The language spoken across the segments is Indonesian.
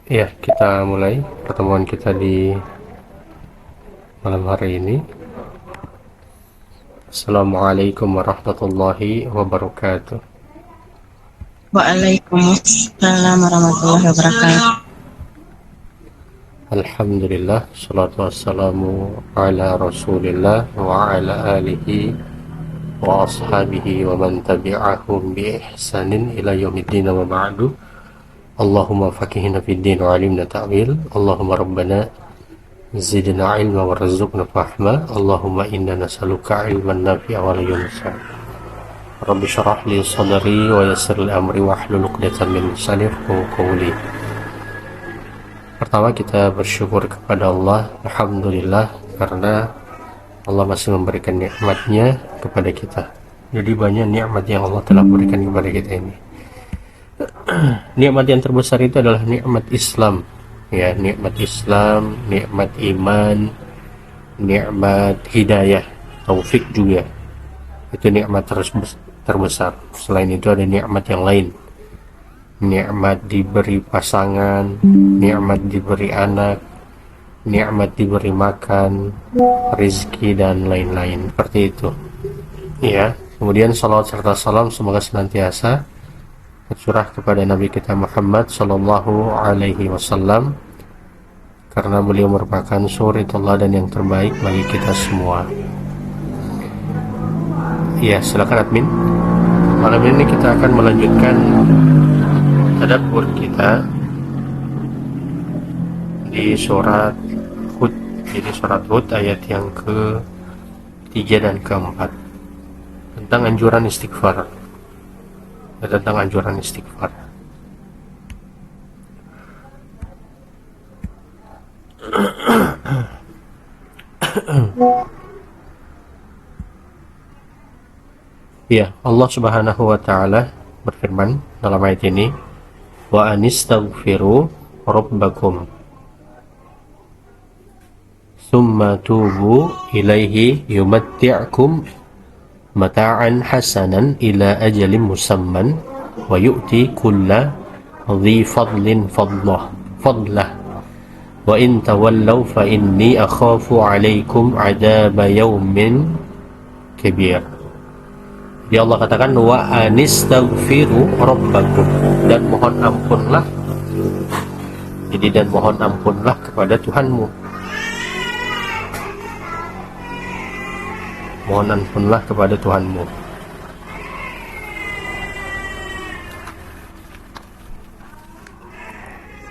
Ya, kita mulai pertemuan kita di malam hari ini. Assalamualaikum warahmatullahi wabarakatuh. Waalaikumsalam warahmatullahi wabarakatuh. Alhamdulillah, salatu wassalamu ala rasulillah wa ala alihi wa ashabihi wa man tabi'ahum bi ihsanin ila yaumiddin wa ba'du. Allahumma fakihna fid din wa alimna ta'wil. Allahumma rabbana zidna ilma warzuqna fahma. Allahumma inna nas'aluka ilman nafi'a wa la yunsa. Rabbi syarah li sadri wa yassir li amri wa hlul 'uqdatam min lisani yafqahu qawli. Pertama, kita bersyukur kepada Allah, alhamdulillah, karena Allah masih memberikan nikmatnya kepada kita. Jadi banyak nikmat yang Allah telah berikan kepada kita ini. Nikmat yang terbesar itu adalah nikmat Islam, ya, nikmat Islam, nikmat iman, nikmat hidayah, taufik juga. Itu nikmat terbesar. Selain itu ada nikmat yang lain, nikmat diberi pasangan, nikmat diberi anak, nikmat diberi makan, rezeki, dan lain-lain seperti itu, ya. Kemudian salawat serta salam semoga senantiasa tercurah kepada Nabi kita Muhammad Sallallahu Alaihi Wasallam, karena beliau merupakan suri teladan yang terbaik bagi kita semua. Ya, silakan admin. Malam ini kita akan melanjutkan tadabbur kita di surat Hud. Jadi surat Hud ayat yang ke-3 dan ke-4 tentang anjuran istighfar. Tentang anjuran istighfar. Ya, Allah Subhanahu wa taala berfirman dalam ayat ini, wa anistaghfiru rabbakum thumma tubu ilaihi yumatti'kum mata'an hasanan ila ajalin musamman wa yu'ti kulla dhi fadlin fadlah wa in tawallaw fa inni akhafu alaikum adaba yaumin kabir. Jadi Allah katakan wa anistaghfiru rabbakum, dan mohon ampunlah. Jadi dan mohon ampunlah kepada Tuhanmu. Mohon ampunlah kepada Tuhanmu.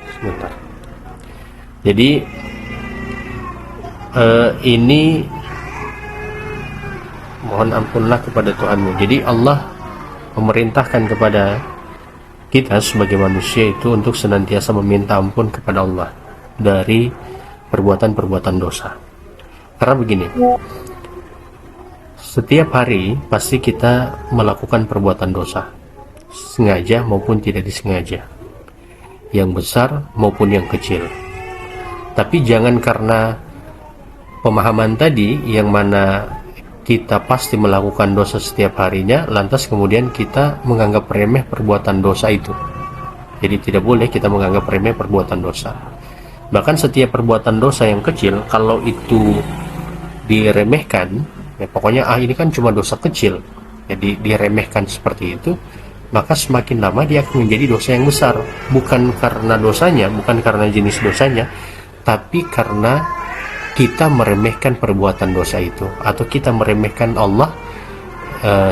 Sebentar. Jadi ini mohon ampunlah kepada Tuhanmu. Jadi Allah memerintahkan kepada kita sebagai manusia itu untuk senantiasa meminta ampun kepada Allah dari perbuatan-perbuatan dosa. Karena begini, setiap hari pasti kita melakukan perbuatan dosa, sengaja maupun tidak disengaja, yang besar maupun yang kecil. Tapi jangan karena pemahaman tadi yang mana kita pasti melakukan dosa setiap harinya, lantas kemudian kita menganggap remeh perbuatan dosa itu. Jadi tidak boleh kita menganggap remeh perbuatan dosa. Bahkan setiap perbuatan dosa yang kecil, kalau itu diremehkan, ya pokoknya ini kan cuma dosa kecil, jadi diremehkan seperti itu, maka semakin lama dia akan menjadi dosa yang besar. Bukan karena dosanya, bukan karena jenis dosanya, tapi karena kita meremehkan perbuatan dosa itu, atau kita meremehkan Allah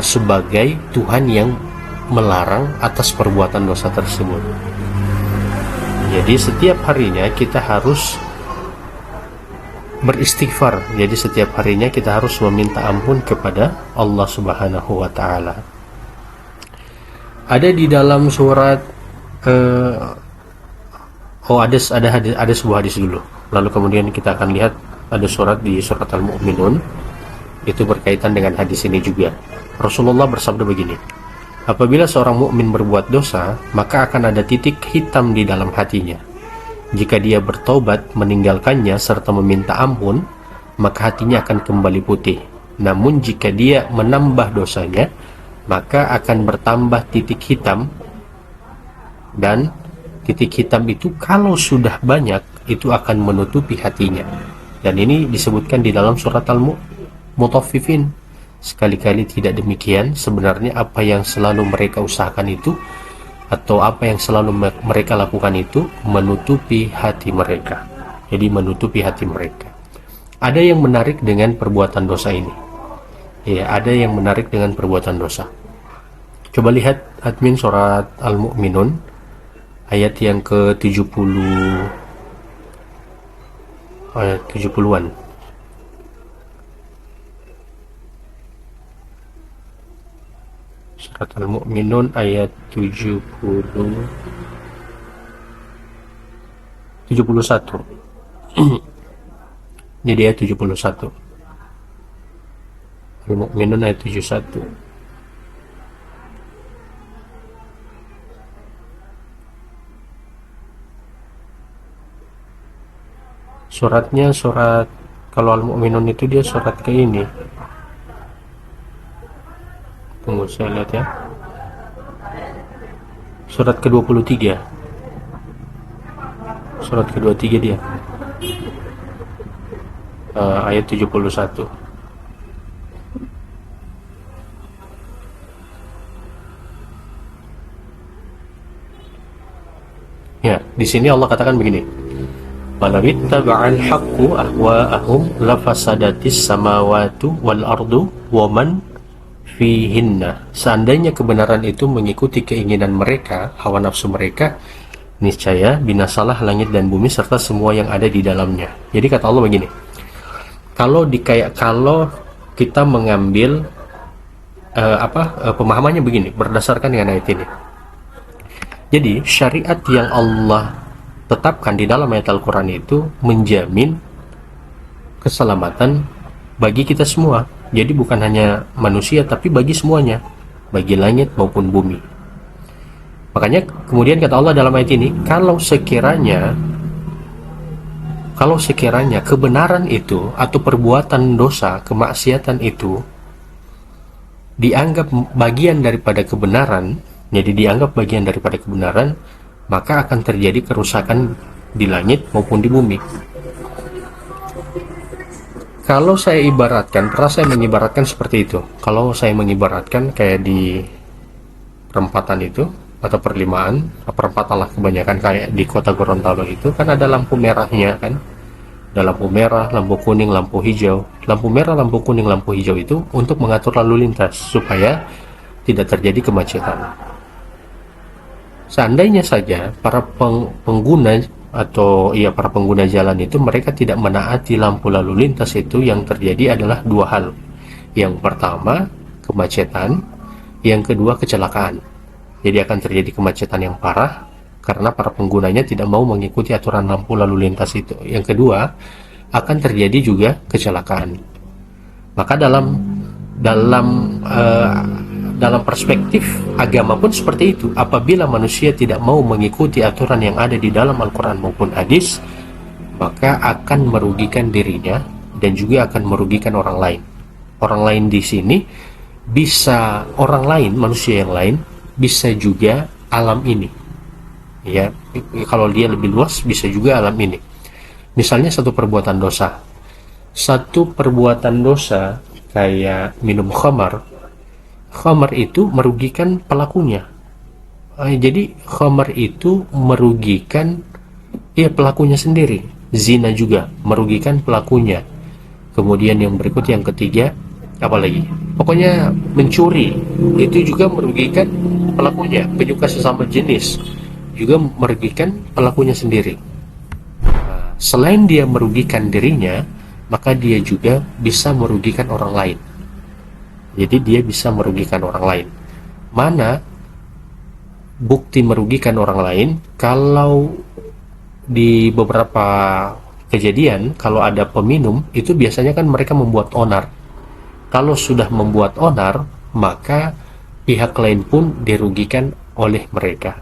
sebagai Tuhan yang melarang atas perbuatan dosa tersebut. Jadi setiap harinya kita harus beristighfar. Jadi setiap harinya kita harus meminta ampun kepada Allah Subhanahu wa taala. Ada di dalam surat ada sebuah hadis dulu. Lalu kemudian kita akan lihat ada surat di surat Al-Mu'minun, itu berkaitan dengan hadis ini juga. Rasulullah bersabda begini, apabila seorang mukmin berbuat dosa, maka akan ada titik hitam di dalam hatinya. Jika dia bertobat meninggalkannya serta meminta ampun, maka hatinya akan kembali putih. Namun jika dia menambah dosanya, maka akan bertambah titik hitam dan titik hitam itu kalau sudah banyak itu akan menutupi hatinya. Dan ini disebutkan di dalam surat Al-Mutaffifin. Sekali-kali tidak demikian, sebenarnya apa yang selalu mereka usahakan itu atau apa yang selalu mereka lakukan itu menutupi hati mereka. Jadi menutupi hati mereka. Ada yang menarik dengan perbuatan dosa ini. Ya, ada yang menarik dengan perbuatan dosa. Coba lihat admin surat Al-Mu'minun ayat yang ke-70, ayat 70-an. Surat Al-Mu'minun ayat 71. Jadi ayat 71. Al-Mu'minun ayat 71. Suratnya surat, kalau Al-Mu'minun itu dia surat ke ini. Tunggu saya lihat ya. Surat ke-23. Surat ke-23 dia. Ayat 71. Ya, di sini Allah katakan begini. Walawittaba'al haqqu ahwa'ahum lafasadatis samawatu wal ardu wa man fihinna. Seandainya kebenaran itu mengikuti keinginan mereka, hawa nafsu mereka, niscaya binasalah langit dan bumi serta semua yang ada di dalamnya. Jadi kata Allah begini, kalau kita mengambil pemahamannya begini berdasarkan dengan ayat ini. Jadi syariat yang Allah tetapkan di dalam ayat Al-Quran itu menjamin keselamatan bagi kita semua. Jadi bukan hanya manusia tapi bagi semuanya, bagi langit maupun bumi. Makanya kemudian kata Allah dalam ayat ini, kalau sekiranya kebenaran itu atau perbuatan dosa, kemaksiatan itu dianggap bagian daripada kebenaran, jadi dianggap bagian daripada kebenaran, maka akan terjadi kerusakan di langit maupun di bumi. Kalau saya mengibaratkan seperti itu. Kalau saya mengibaratkan kayak di perempatan itu atau perempatan lah kebanyakan kayak di kota Gorontalo itu kan ada lampu merahnya kan. Ada lampu merah, lampu kuning, lampu hijau. Lampu merah, lampu kuning, lampu hijau itu untuk mengatur lalu lintas supaya tidak terjadi kemacetan. Seandainya saja para pengguna jalan itu mereka tidak menaati lampu lalu lintas itu, yang terjadi adalah dua hal. Yang pertama, kemacetan. Yang kedua, kecelakaan. Jadi akan terjadi kemacetan yang parah karena para penggunanya tidak mau mengikuti aturan lampu lalu lintas itu. Yang kedua, akan terjadi juga kecelakaan. Maka dalam perspektif agama pun seperti itu. Apabila manusia tidak mau mengikuti aturan yang ada di dalam Al-Quran maupun hadis, maka akan merugikan dirinya dan juga akan merugikan orang lain. Orang lain di sini bisa orang lain, manusia yang lain, bisa juga alam ini. Ya, kalau dia lebih luas bisa juga alam ini. Misalnya satu perbuatan dosa kayak minum khamar itu merugikan pelakunya. Jadi khamar itu merugikan pelakunya sendiri. Zina juga merugikan pelakunya. Kemudian yang berikut, yang ketiga, apalagi? Pokoknya mencuri itu juga merugikan pelakunya. Penyuka sesama jenis juga merugikan pelakunya sendiri. Selain dia merugikan dirinya, maka dia juga bisa merugikan orang lain. Jadi dia bisa merugikan orang lain. Mana bukti merugikan orang lain? Kalau di beberapa kejadian, kalau ada peminum, itu biasanya kan mereka membuat onar. Kalau sudah membuat onar, maka pihak lain pun dirugikan oleh mereka.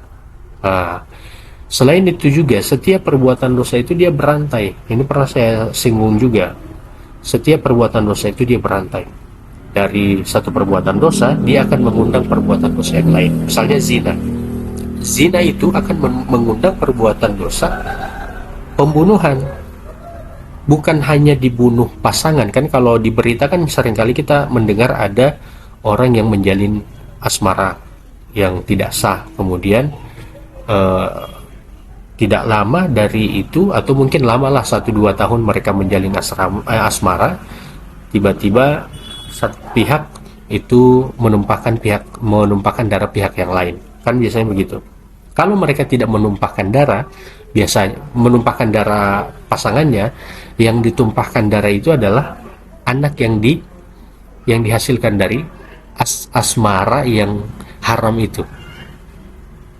Selain itu juga, setiap perbuatan dosa itu dia berantai. Ini pernah saya singgung juga. Setiap perbuatan dosa itu dia berantai. Dari satu perbuatan dosa, dia akan mengundang perbuatan dosa yang lain. Misalnya zina. zina itu akan mengundang perbuatan dosa pembunuhan. Bukan hanya dibunuh pasangan, kan kalau diberitakan seringkali kita mendengar ada orang yang menjalin asmara yang tidak sah, kemudian tidak lama dari itu, atau mungkin lamalah 1-2 tahun mereka menjalin asmara, tiba-tiba satu pihak itu menumpahkan darah pihak yang lain, kan biasanya begitu. Kalau mereka tidak menumpahkan darah, biasanya menumpahkan darah pasangannya, yang ditumpahkan darah itu adalah anak yang dihasilkan dari asmara yang haram itu.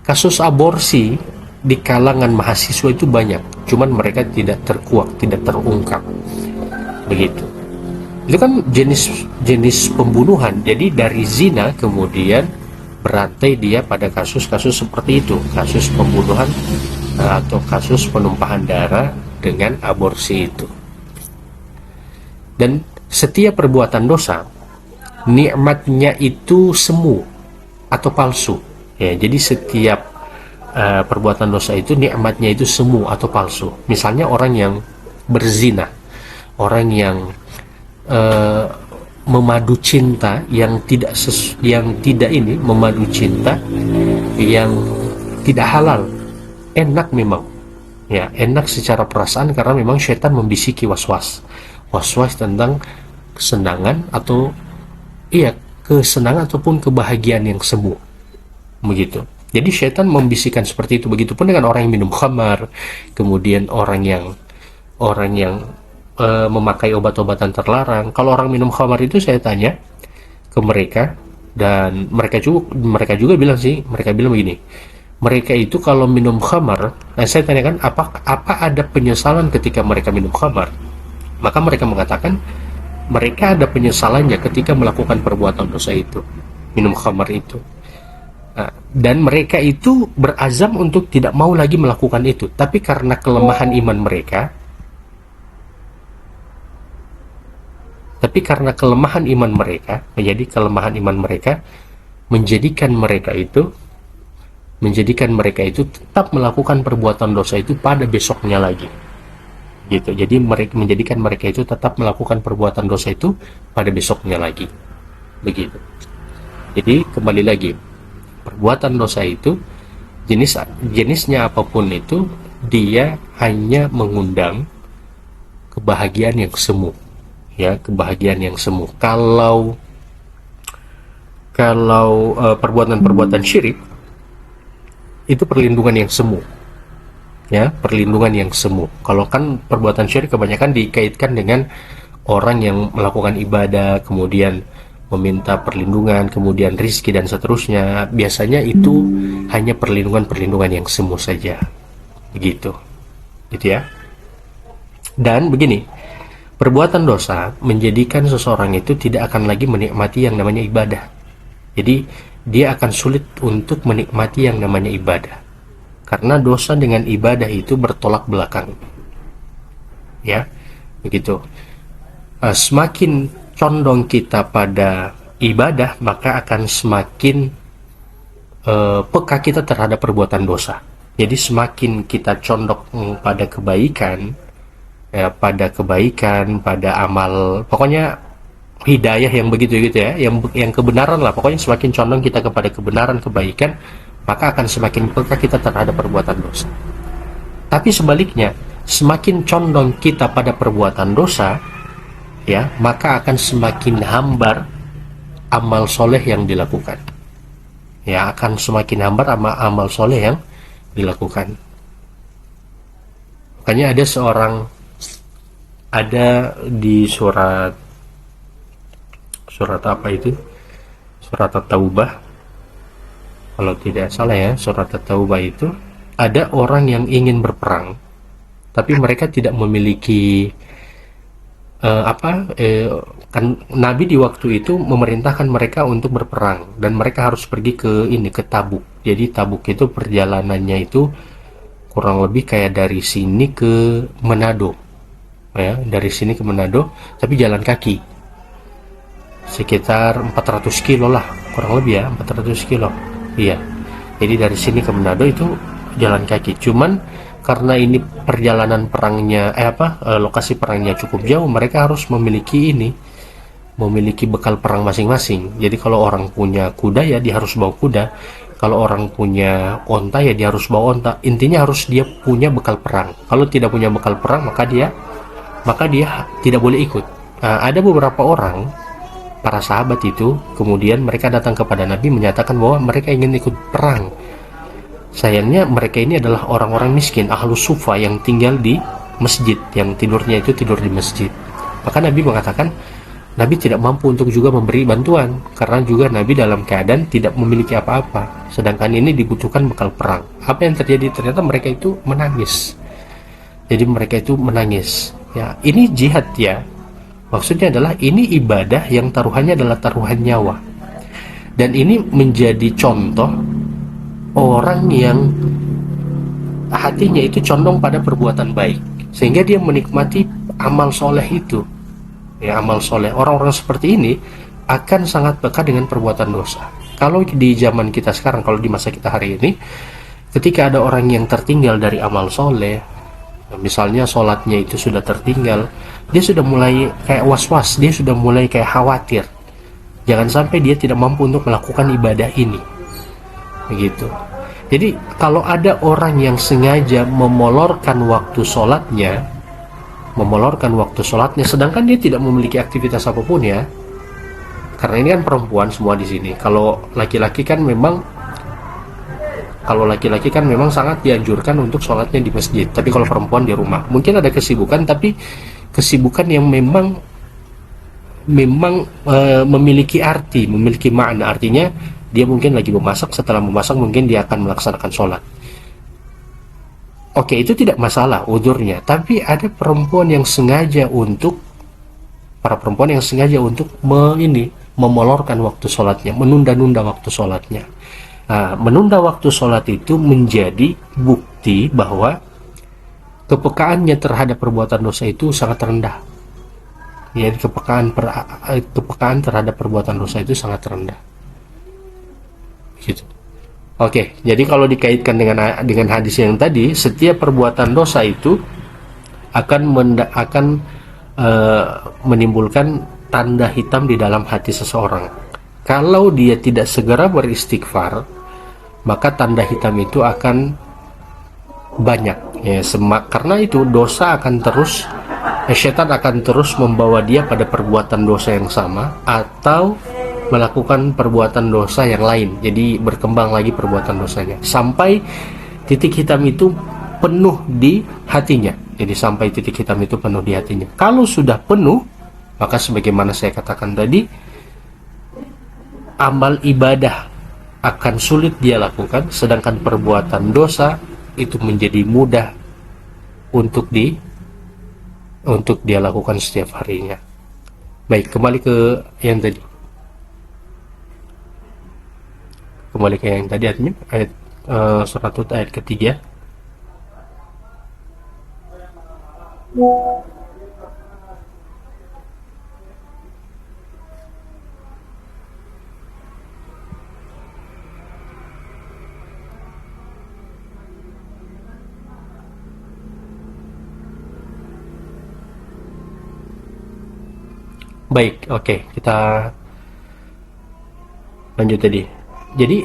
Kasus aborsi di kalangan mahasiswa itu banyak, cuman mereka tidak terkuak, tidak terungkap. Begitu. Itu kan jenis pembunuhan. Jadi dari zina kemudian berantai dia pada kasus-kasus seperti itu, kasus pembunuhan atau kasus penumpahan darah dengan aborsi itu. Dan setiap perbuatan dosa, nikmatnya itu semu atau palsu. Ya, jadi setiap perbuatan dosa itu nikmatnya itu semu atau palsu. Misalnya orang yang berzina, orang yang memadu cinta yang tidak memadu cinta yang tidak halal. Enak memang, ya enak secara perasaan karena memang syaitan membisiki waswas tentang kesenangan atau kesenangan ataupun kebahagiaan yang semu, begitu. Jadi syaitan membisikkan seperti itu. Begitupun dengan orang yang minum khamar, kemudian orang yang memakai obat-obatan terlarang. Kalau orang minum khamar itu saya tanya ke mereka, dan mereka juga bilang begini. Mereka itu kalau minum khamar, saya tanyakan apa ada penyesalan ketika mereka minum khamar? Maka mereka mengatakan mereka ada penyesalannya ketika melakukan perbuatan dosa itu, minum khamar itu. Dan mereka itu berazam untuk tidak mau lagi melakukan itu, tapi karena kelemahan iman mereka, menjadikan mereka itu tetap melakukan perbuatan dosa itu pada besoknya lagi, gitu. Jadi menjadikan mereka itu tetap melakukan perbuatan dosa itu pada besoknya lagi, begitu. Jadi kembali lagi, perbuatan dosa itu jenisnya apapun itu, dia hanya mengundang kebahagiaan yang semu, ya, kebahagiaan yang semu. Kalau perbuatan syirik itu perlindungan yang semu, ya, perlindungan yang semu. Kalau kan perbuatan syirik kebanyakan dikaitkan dengan orang yang melakukan ibadah kemudian meminta perlindungan, kemudian rizki dan seterusnya. Biasanya itu hanya perlindungan yang semu saja, begitu, gitu ya. Dan begini, perbuatan dosa menjadikan seseorang itu tidak akan lagi menikmati yang namanya ibadah. Jadi dia akan sulit untuk menikmati yang namanya ibadah, karena dosa dengan ibadah itu bertolak belakang, ya, begitu. Semakin condong kita pada ibadah, maka akan semakin peka kita terhadap perbuatan dosa. Jadi semakin kita condong pada kebaikan, ya, pada amal, pokoknya hidayah yang begitu gitu ya, yang kebenaran lah, pokoknya semakin condong kita kepada kebenaran, kebaikan, maka akan semakin peka kita terhadap perbuatan dosa. Tapi sebaliknya, semakin condong kita pada perbuatan dosa, ya, maka akan semakin hambar amal soleh yang dilakukan, ya, akan semakin hambar amal soleh yang dilakukan. Makanya ada di surat apa itu, surat At-Taubah kalau tidak salah ya, surat At-Taubah itu ada orang yang ingin berperang tapi mereka tidak memiliki kan Nabi di waktu itu memerintahkan mereka untuk berperang, dan mereka harus pergi ke Tabuk. Jadi Tabuk itu perjalanannya itu kurang lebih kayak dari sini ke Manado, ya, dari sini ke Manado, tapi jalan kaki sekitar 400 kilo lah, kurang lebih ya, 400 kilo, iya. Jadi dari sini ke Manado itu jalan kaki. Cuman karena ini perjalanan perangnya lokasi perangnya cukup jauh, mereka harus memiliki bekal perang masing-masing. Jadi kalau orang punya kuda ya dia harus bawa kuda, kalau orang punya onta ya dia harus bawa onta. Intinya harus dia punya bekal perang. Kalau tidak punya bekal perang maka dia tidak boleh ikut. Ada beberapa orang, para sahabat itu, kemudian mereka datang kepada Nabi menyatakan bahwa mereka ingin ikut perang. Sayangnya mereka ini adalah orang-orang miskin, ahlus sufa, yang tinggal di masjid, yang tidurnya itu tidur di masjid. Maka Nabi mengatakan Nabi tidak mampu untuk juga memberi bantuan, karena juga Nabi dalam keadaan tidak memiliki apa-apa, sedangkan ini dibutuhkan bekal perang. Apa yang terjadi? Ternyata mereka itu menangis. Jadi mereka itu menangis. Ya, ini jihad ya. Maksudnya adalah ini ibadah yang taruhannya adalah taruhan nyawa. Dan ini menjadi contoh orang yang hatinya itu condong pada perbuatan baik, sehingga dia menikmati amal soleh itu. Ya, amal soleh. Orang-orang seperti ini akan sangat peka dengan perbuatan dosa. Kalau di zaman kita sekarang, kalau di masa kita hari ini, ketika ada orang yang tertinggal dari amal soleh, misalnya sholatnya itu sudah tertinggal, dia sudah mulai kayak was-was, dia sudah mulai kayak khawatir. Jangan sampai dia tidak mampu untuk melakukan ibadah ini. Begitu. Jadi kalau ada orang yang sengaja memolorkan waktu sholatnya, sedangkan dia tidak memiliki aktivitas apapun ya, karena ini kan perempuan semua di sini. Kalau laki-laki kan memang sangat dianjurkan untuk sholatnya di masjid, tapi kalau perempuan di rumah mungkin ada kesibukan, tapi kesibukan yang memang memiliki arti, memiliki makna. Artinya dia mungkin lagi memasak, setelah memasak mungkin dia akan melaksanakan sholat. Oke, itu tidak masalah udurnya, tapi ada para perempuan yang sengaja untuk memolorkan waktu sholatnya, menunda-nunda waktu sholatnya. Nah, menunda waktu sholat itu menjadi bukti bahwa kepekaannya terhadap perbuatan dosa itu sangat rendah. Ya, kepekaan terhadap perbuatan dosa itu sangat rendah. Gitu. Oke, jadi kalau dikaitkan dengan hadis yang tadi, setiap perbuatan dosa itu akan menimbulkan tanda hitam di dalam hati seseorang. Kalau dia tidak segera beristighfar, maka tanda hitam itu akan banyak. Ya, karena itu dosa akan terus, syaitan akan terus membawa dia pada perbuatan dosa yang sama atau melakukan perbuatan dosa yang lain. Jadi berkembang lagi perbuatan dosanya sampai titik hitam itu penuh di hatinya. Jadi sampai titik hitam itu penuh di hatinya. Kalau sudah penuh, maka sebagaimana saya katakan tadi, amal ibadah akan sulit dia lakukan, sedangkan perbuatan dosa itu menjadi mudah untuk dia lakukan setiap harinya. Baik, kembali ke yang tadi. Artinya ayat surat Hud ayat ketiga. Baik, oke, kita lanjut tadi. Jadi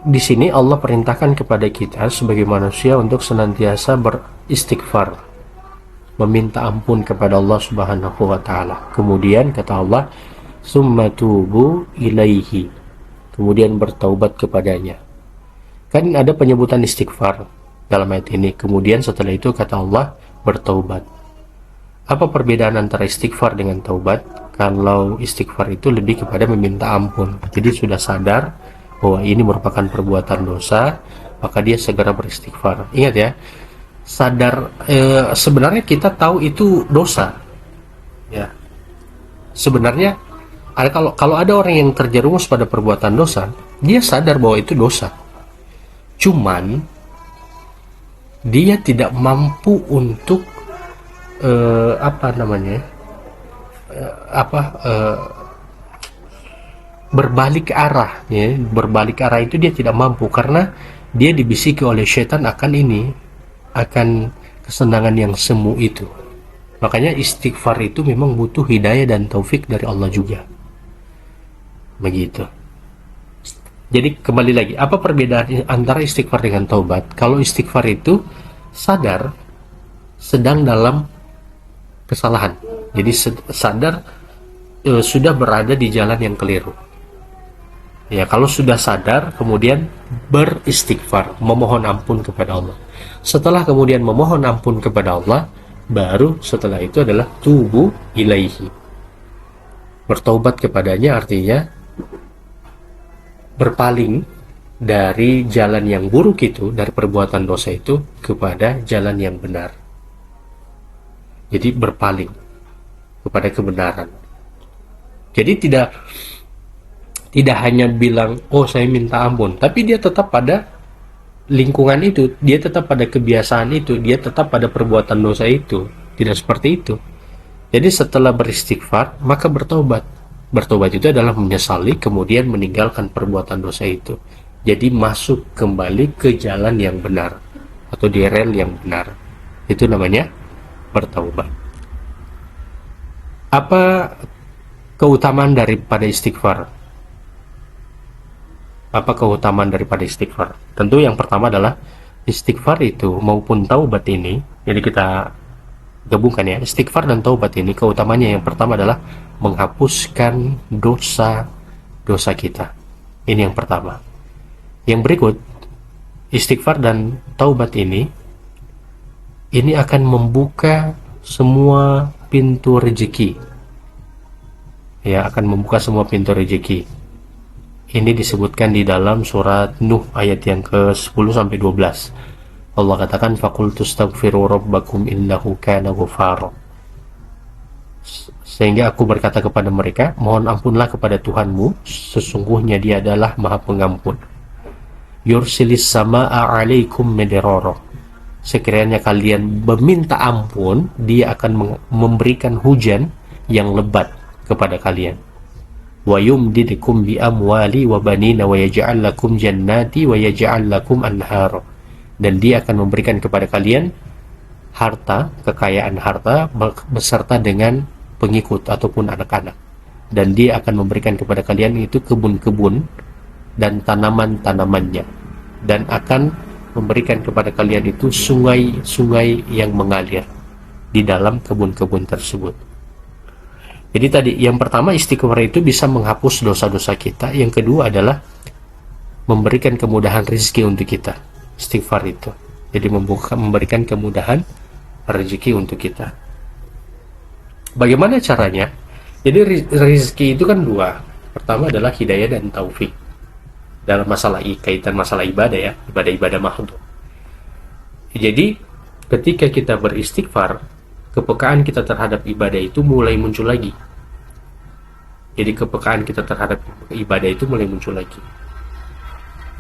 di sini Allah perintahkan kepada kita sebagai manusia untuk senantiasa beristighfar, meminta ampun kepada Allah Subhanahu wa taala. Kemudian kata Allah, "Summa tubu ilaihi." Kemudian bertaubat kepadanya. Kan ada penyebutan istighfar dalam ayat ini. Kemudian setelah itu kata Allah, bertaubat. Apa perbedaan antara istighfar dengan taubat? Kalau istighfar itu lebih kepada meminta ampun. Jadi sudah sadar bahwa ini merupakan perbuatan dosa, maka dia segera beristighfar. Ingat ya, sadar, sebenarnya kita tahu itu dosa. Ya, sebenarnya kalau ada orang yang terjerumus pada perbuatan dosa, dia sadar bahwa itu dosa. Cuman dia tidak mampu untuk berbalik arah, ya. Berbalik arah itu dia tidak mampu karena dia dibisiki oleh setan akan ini, akan kesenangan yang semu itu. Makanya istighfar itu memang butuh hidayah dan taufik dari Allah juga. Begitu. Jadi kembali lagi, apa perbedaan antara istighfar dengan taubat? Kalau istighfar itu sadar sedang dalam kesalahan. Jadi sadar sudah berada di jalan yang keliru. Ya, kalau sudah sadar, kemudian beristighfar, memohon ampun kepada Allah. Setelah kemudian memohon ampun kepada Allah, baru setelah itu adalah tubu ilaihi. Bertaubat kepadanya artinya berpaling dari jalan yang buruk itu, dari perbuatan dosa itu, kepada jalan yang benar. Jadi berpaling kepada kebenaran. Jadi tidak hanya bilang, oh saya minta ampun, tapi dia tetap pada lingkungan itu, dia tetap pada kebiasaan itu, dia tetap pada perbuatan dosa itu. Tidak seperti itu. Jadi setelah beristighfar, maka bertobat. Bertobat itu adalah menyesali, kemudian meninggalkan perbuatan dosa itu. Jadi masuk kembali ke jalan yang benar, atau di rel yang benar. Itu namanya bertaubat. Apa keutamaan daripada istighfar? Apa keutamaan daripada istighfar? Tentu yang pertama adalah istighfar itu maupun taubat ini, jadi kita gabungkan ya, istighfar dan taubat ini keutamanya yang pertama adalah menghapuskan dosa-dosa kita. Ini yang pertama. Yang berikut, istighfar dan taubat ini akan membuka semua pintu rezeki. Ya, akan membuka semua pintu rezeki. Ini disebutkan di dalam surat Nuh ayat yang ke-10 sampai 12. Allah katakan, faqultu astaghfiru rabbakum innahu kana ghafara. Sehingga aku berkata kepada mereka, mohon ampunlah kepada Tuhanmu, sesungguhnya Dia adalah Maha Pengampun. Yursilis samaa'a 'alaikum midrara. Sekiranya kalian meminta ampun, Dia akan memberikan hujan yang lebat kepada kalian. Wa yumdidukum bi amwali wa banina wa yaj'al lakum jannati wa yaj'al lakum anhara. Dan Dia akan memberikan kepada kalian harta, kekayaan harta beserta dengan pengikut ataupun anak-anak. Dan Dia akan memberikan kepada kalian itu kebun-kebun dan tanaman-tanamannya, dan akan memberikan kepada kalian itu sungai-sungai yang mengalir di dalam kebun-kebun tersebut. Jadi tadi yang pertama, istighfar itu bisa menghapus dosa-dosa kita. Yang kedua adalah memberikan kemudahan rezeki untuk kita. Istighfar itu jadi memberikan kemudahan rezeki untuk kita. Bagaimana caranya? Jadi rezeki itu kan dua. Pertama adalah hidayah dan taufik dalam masalah kaitan masalah ibadah ya, ibadah makhluk. Jadi ketika kita beristighfar, kepekaan kita terhadap ibadah itu mulai muncul lagi. Jadi kepekaan kita terhadap ibadah itu mulai muncul lagi.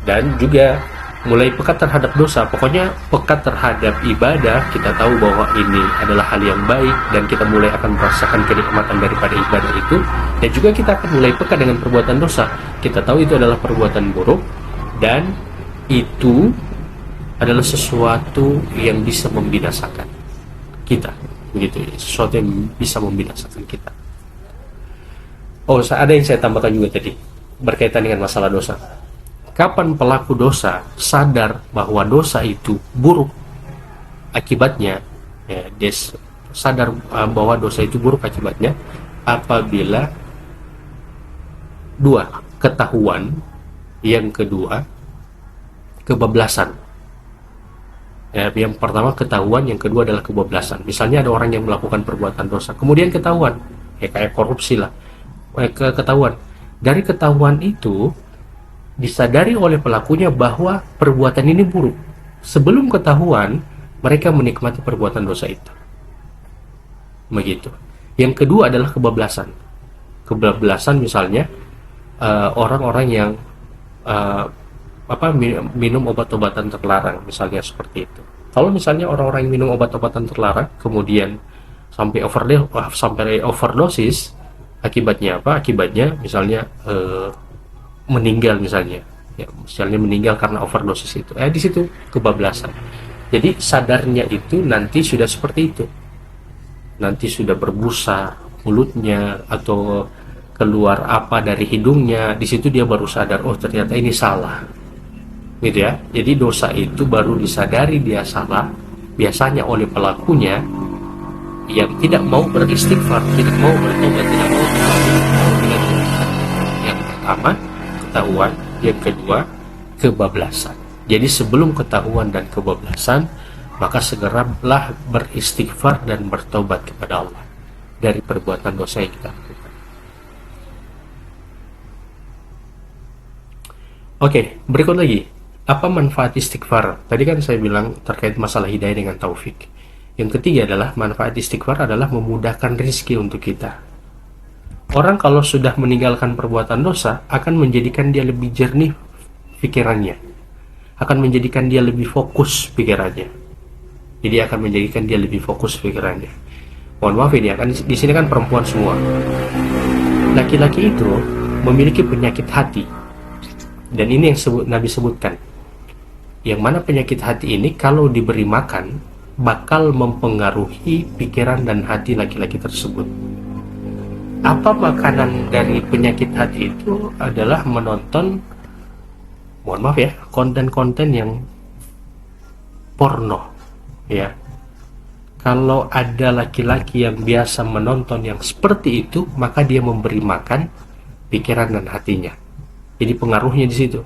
Dan juga mulai pekat terhadap dosa. Pokoknya pekat terhadap ibadah, kita tahu bahwa ini adalah hal yang baik dan kita mulai akan merasakan kenikmatan daripada ibadah itu. Dan juga kita akan mulai pekat dengan perbuatan dosa. Kita tahu itu adalah perbuatan buruk dan itu adalah sesuatu yang bisa membinasakan kita. Begitu, sesuatu yang bisa membinasakan kita. Oh, ada yang saya tambahkan juga tadi berkaitan dengan masalah dosa. Kapan pelaku dosa sadar bahwa dosa itu buruk akibatnya, ya, dia sadar bahwa dosa itu buruk akibatnya apabila dua, ketahuan, yang kedua kebablasan. Ya, yang pertama ketahuan, yang kedua adalah kebablasan. Misalnya ada orang yang melakukan perbuatan dosa, kemudian ketahuan, ya kayak korupsi lah, ketahuan. Dari ketahuan itu disadari oleh pelakunya bahwa perbuatan ini buruk. Sebelum ketahuan, mereka menikmati perbuatan dosa itu. Begitu. Yang kedua adalah kebablasan. Kebablasan misalnya orang-orang yang minum obat-obatan terlarang, misalnya seperti itu. Kalau misalnya orang-orang yang minum obat-obatan terlarang kemudian sampai overdosis, Akibatnya apa? Akibatnya misalnya meninggal misalnya. Ya, misalnya meninggal karena overdosis itu. Di situ kebablasan. Jadi sadarnya itu nanti sudah seperti itu. Nanti sudah berbusa mulutnya atau keluar apa dari hidungnya, di situ dia baru sadar, oh ternyata ini salah, gitu ya. Jadi dosa itu baru disadari dia salah, biasanya oleh pelakunya yang tidak mau beristighfar, tidak mau bertobat, tidak mau dengan yang pertama ketahuan, yang kedua kebablasan. Jadi sebelum ketahuan dan kebablasan, maka segeralah beristighfar dan bertobat kepada Allah dari perbuatan dosa yang kita lakukan. Oke, berikut lagi. Apa manfaat istighfar? Tadi kan saya bilang terkait masalah hidayah dengan taufik. Yang ketiga adalah manfaat istighfar adalah memudahkan rizki untuk kita. Orang kalau sudah meninggalkan perbuatan dosa akan menjadikan dia lebih jernih pikirannya, akan menjadikan dia lebih fokus pikirannya. Jadi akan menjadikan dia lebih fokus pikirannya. Mohon maaf ini kan di sini kan perempuan semua. Laki-laki itu memiliki penyakit hati. Dan ini yang Nabi sebutkan. Yang mana penyakit hati ini kalau diberi makan bakal mempengaruhi pikiran dan hati laki-laki tersebut. Apa makanan dari penyakit hati itu adalah menonton, mohon maaf ya, konten-konten yang porno, ya. Kalau ada laki-laki yang biasa menonton yang seperti itu, maka dia memberi makan pikiran dan hatinya. Jadi pengaruhnya di situ.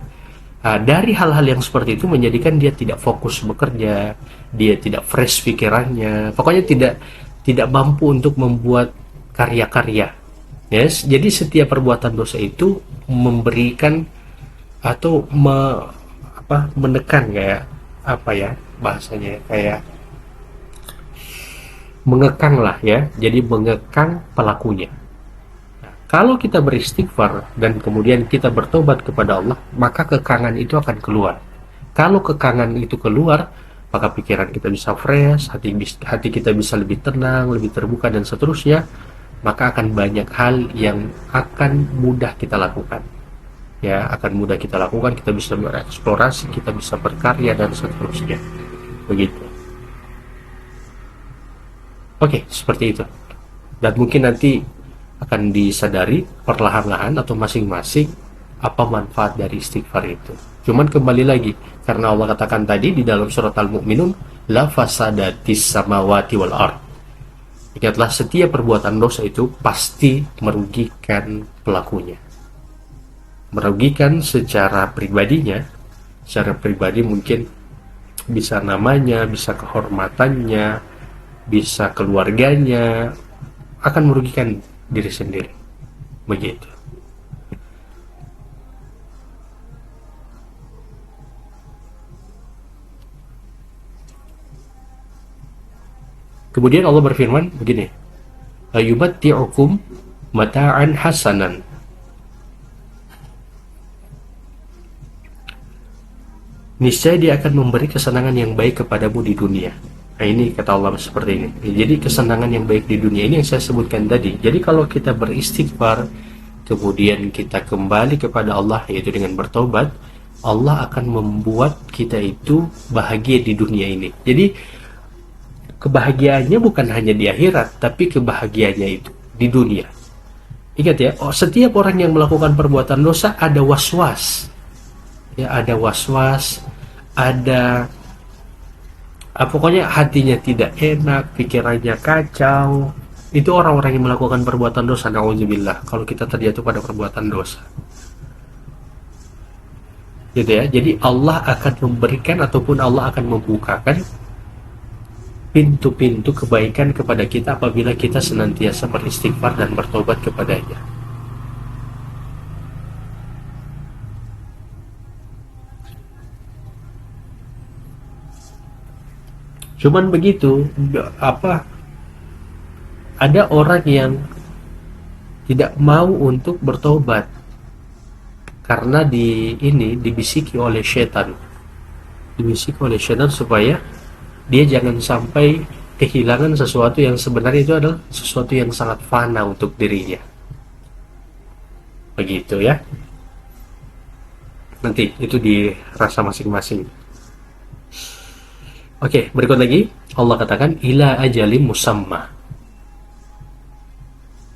Nah, dari hal-hal yang seperti itu menjadikan dia tidak fokus bekerja, dia tidak fresh pikirannya, pokoknya tidak mampu untuk membuat karya-karya. Yes, jadi setiap perbuatan dosa itu memberikan atau menekan kayak apa ya bahasanya, kayak mengekang lah ya. Jadi mengekang pelakunya. Kalau kita beristighfar dan kemudian kita bertobat kepada Allah, maka kekangan itu akan keluar. Kalau kekangan itu keluar, maka pikiran kita bisa fresh, hati kita bisa lebih tenang, lebih terbuka dan seterusnya. Maka akan banyak hal yang akan mudah kita lakukan. Ya, akan mudah kita lakukan, kita bisa bereksplorasi, kita bisa berkarya dan seterusnya. Begitu. Oke, seperti itu. Dan mungkin nanti akan disadari perlahan-lahan atau masing-masing apa manfaat dari istighfar itu. Cuman kembali lagi, karena Allah katakan tadi di dalam surat Al-Mu'minun, la fasadatis samawati wal ard. Ingatlah, setiap perbuatan dosa itu pasti merugikan pelakunya. Merugikan secara pribadinya, secara pribadi mungkin bisa namanya, bisa kehormatannya, bisa keluarganya, akan merugikan diri sendiri. Begitu. Kemudian Allah berfirman begini, ayubatti'ukum mata'an hasanan. Niscaya dia akan memberi kesenangan yang baik kepadamu di dunia. Nah, ini kata Allah seperti ini. Jadi kesenangan yang baik di dunia ini yang saya sebutkan tadi. Jadi kalau kita beristighfar, kemudian kita kembali kepada Allah, yaitu dengan bertobat, Allah akan membuat kita itu bahagia di dunia ini. Jadi kebahagiaannya bukan hanya di akhirat, tapi kebahagiaannya itu di dunia. Ingat ya, setiap orang yang melakukan perbuatan dosa ada was-was. Ya, ada was-was, ada pokoknya hatinya tidak enak, pikirannya kacau. Itu orang-orang yang melakukan perbuatan dosa. Na'udzubillah, kalau kita terjatuh pada perbuatan dosa, gitu ya. Jadi Allah akan memberikan ataupun Allah akan membukakan pintu-pintu kebaikan kepada kita apabila kita senantiasa beristighfar dan bertobat kepadanya. Cuman begitu, ada orang yang tidak mau untuk bertobat karena dibisiki oleh setan. Dibisiki oleh setan supaya dia jangan sampai kehilangan sesuatu yang sebenarnya itu adalah sesuatu yang sangat fana untuk dirinya. begitu ya. Nanti itu dirasa masing-masing. Oke, berikut lagi Allah katakan ila ajalim musamma,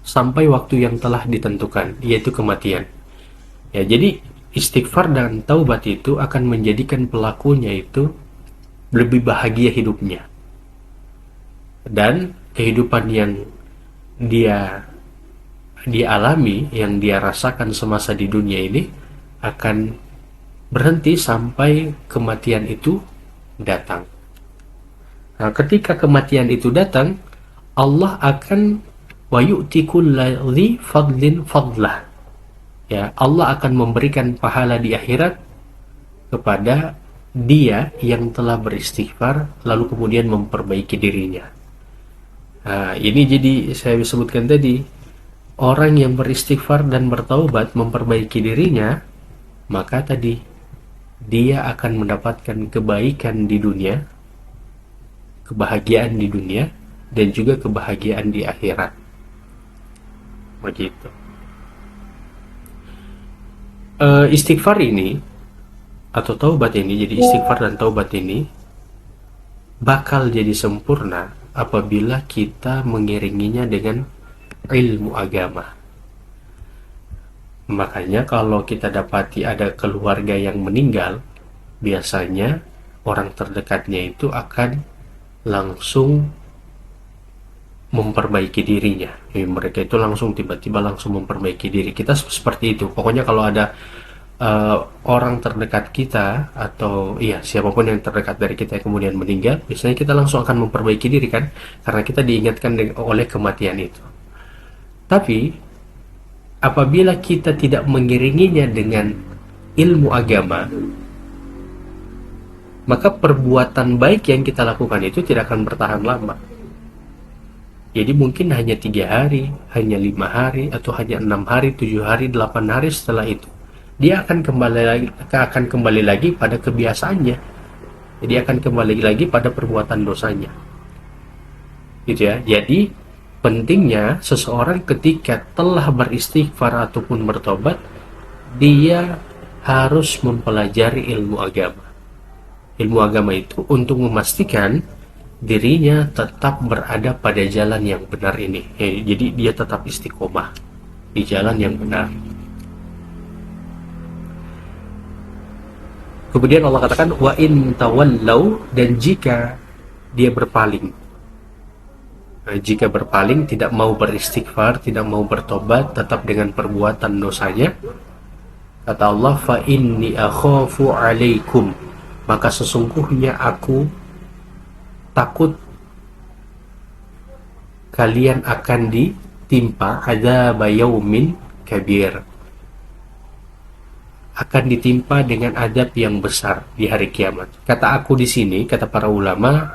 sampai waktu yang telah ditentukan, yaitu kematian. Ya, jadi istighfar dan taubat itu akan menjadikan pelakunya itu lebih bahagia hidupnya, dan kehidupan yang dia dialami, yang dia rasakan semasa di dunia ini akan berhenti sampai kematian itu datang. Nah, ketika kematian itu datang, Allah akan wa yu'ti kulli fadlin fadlah. Ya, Allah akan memberikan pahala di akhirat kepada dia yang telah beristighfar lalu kemudian memperbaiki dirinya. Nah, ini jadi saya sebutkan tadi, orang yang beristighfar dan bertaubat memperbaiki dirinya, maka tadi dia akan mendapatkan kebaikan di dunia, kebahagiaan di dunia, dan juga kebahagiaan di akhirat. Begitu. Istighfar ini atau taubat ini, jadi istighfar dan taubat ini bakal jadi sempurna apabila kita mengiringinya dengan ilmu agama. Makanya kalau kita dapati ada keluarga yang meninggal, biasanya orang terdekatnya itu akan langsung memperbaiki dirinya. Mereka itu langsung tiba-tiba langsung memperbaiki diri. Kita seperti itu. Pokoknya kalau ada orang terdekat kita atau siapapun yang terdekat dari kita yang kemudian meninggal, biasanya kita langsung akan memperbaiki diri kan, karena kita diingatkan oleh kematian itu. Tapi apabila kita tidak mengiringinya dengan ilmu agama, maka perbuatan baik yang kita lakukan itu tidak akan bertahan lama. Jadi mungkin hanya 3 hari, hanya 5 hari, atau hanya 6 hari, 7 hari, 8 hari, setelah itu dia akan kembali lagi pada kebiasaannya. Jadi akan kembali lagi pada perbuatan dosanya. Gitu ya. Jadi pentingnya seseorang ketika telah beristighfar ataupun bertobat, dia harus mempelajari ilmu agama. Ilmu agama itu untuk memastikan dirinya tetap berada pada jalan yang benar ini. Jadi dia tetap istiqomah di jalan yang benar. Kemudian Allah katakan wa in tawallau, dan jika dia berpaling. Jika berpaling, tidak mau beristighfar, tidak mau bertobat, tetap dengan perbuatan dosanya, kata Allah, fa inni akhafu alaikum, maka sesungguhnya aku takut kalian akan ditimpa adzab yaumin kabir, akan ditimpa dengan adab yang besar di hari kiamat. Kata aku di sini, kata para ulama,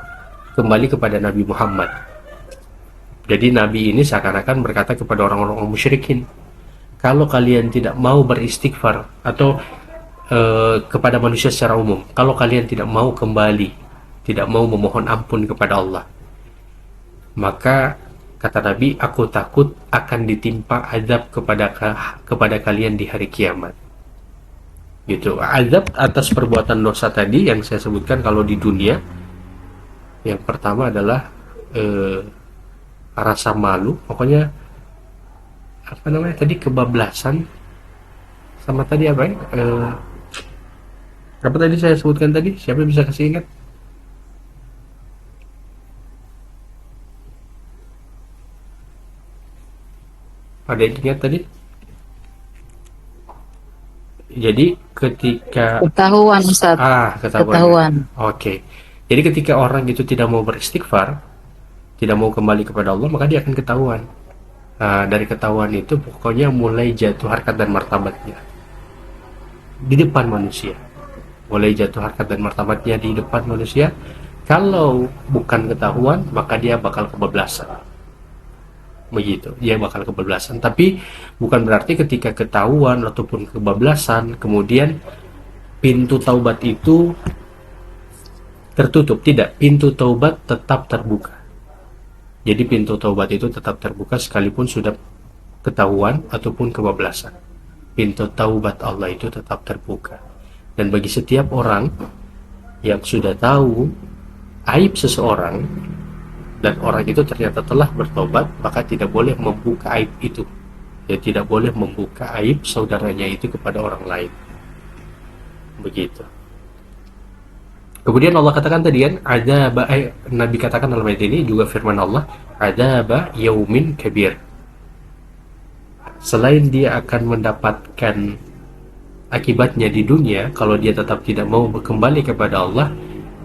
kembali kepada Nabi Muhammad. Jadi Nabi ini seakan-akan berkata kepada orang-orang musyrikin, kalau kalian tidak mau beristighfar, atau kepada manusia secara umum, kalau kalian tidak mau kembali, tidak mau memohon ampun kepada Allah, maka kata Nabi, aku takut akan ditimpa azab kepada kalian di hari kiamat. Gitu. Azab atas perbuatan dosa tadi yang saya sebutkan kalau di dunia, yang pertama adalah rasa malu, pokoknya apa namanya tadi, kebablasan, sama tadi apa ya, apa tadi saya sebutkan tadi, siapa bisa kasih ingat? Ada yang ingat tadi? Jadi ketika Ketahuan Ustaz. ketahuan. Oke. Jadi ketika orang itu tidak mau beristighfar, tidak mau kembali kepada Allah, maka dia akan ketahuan. Dari ketahuan itu pokoknya mulai jatuh harkat dan martabatnya di depan manusia. Mulai jatuh harkat dan martabatnya di depan manusia. Kalau bukan ketahuan, maka dia bakal kebablasan. Begitu, dia bakal kebablasan. Tapi bukan berarti ketika ketahuan ataupun kebablasan kemudian pintu taubat itu tertutup. Tidak, pintu taubat tetap terbuka. Jadi pintu taubat itu tetap terbuka sekalipun sudah ketahuan ataupun kebablasan. pintu taubat Allah itu tetap terbuka. Dan bagi setiap orang yang sudah tahu aib seseorang dan orang itu ternyata telah bertobat, maka tidak boleh membuka aib itu. Ya, tidak boleh membuka aib saudaranya itu kepada orang lain. Begitu. Kemudian Allah katakan tadi kan, Nabi katakan dalam ayat ini juga firman Allah, adzaba yaumin kabir. Selain dia akan mendapatkan akibatnya di dunia, kalau dia tetap tidak mau kembali kepada Allah,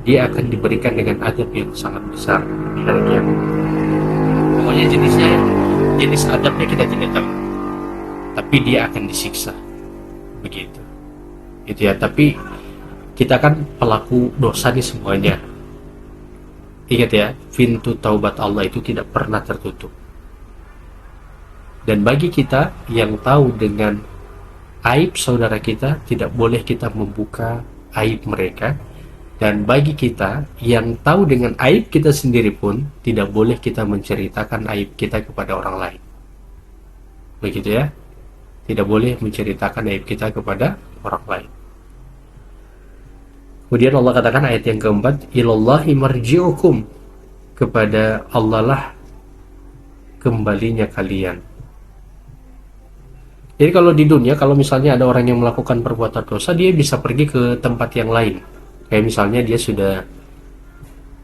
dia akan diberikan dengan azab yang sangat besar di hari kiamat. Pokoknya jenis azabnya kita tidak tahu, tapi dia akan disiksa. Begitu. Itu ya, tapi kita kan pelaku dosa nih semuanya. Ingat ya, pintu taubat Allah itu tidak pernah tertutup. Dan bagi kita yang tahu dengan aib saudara kita, tidak boleh kita membuka aib mereka. Dan bagi kita yang tahu dengan aib kita sendiri pun, tidak boleh kita menceritakan aib kita kepada orang lain. Begitu ya. Tidak boleh menceritakan aib kita kepada orang lain. Kemudian Allah katakan ayat yang keempat, ilallahi marji'ukum, kepada Allah lah kembalinya kalian. Jadi kalau di dunia, kalau misalnya ada orang yang melakukan perbuatan dosa, dia bisa pergi ke tempat yang lain. Kayak misalnya dia sudah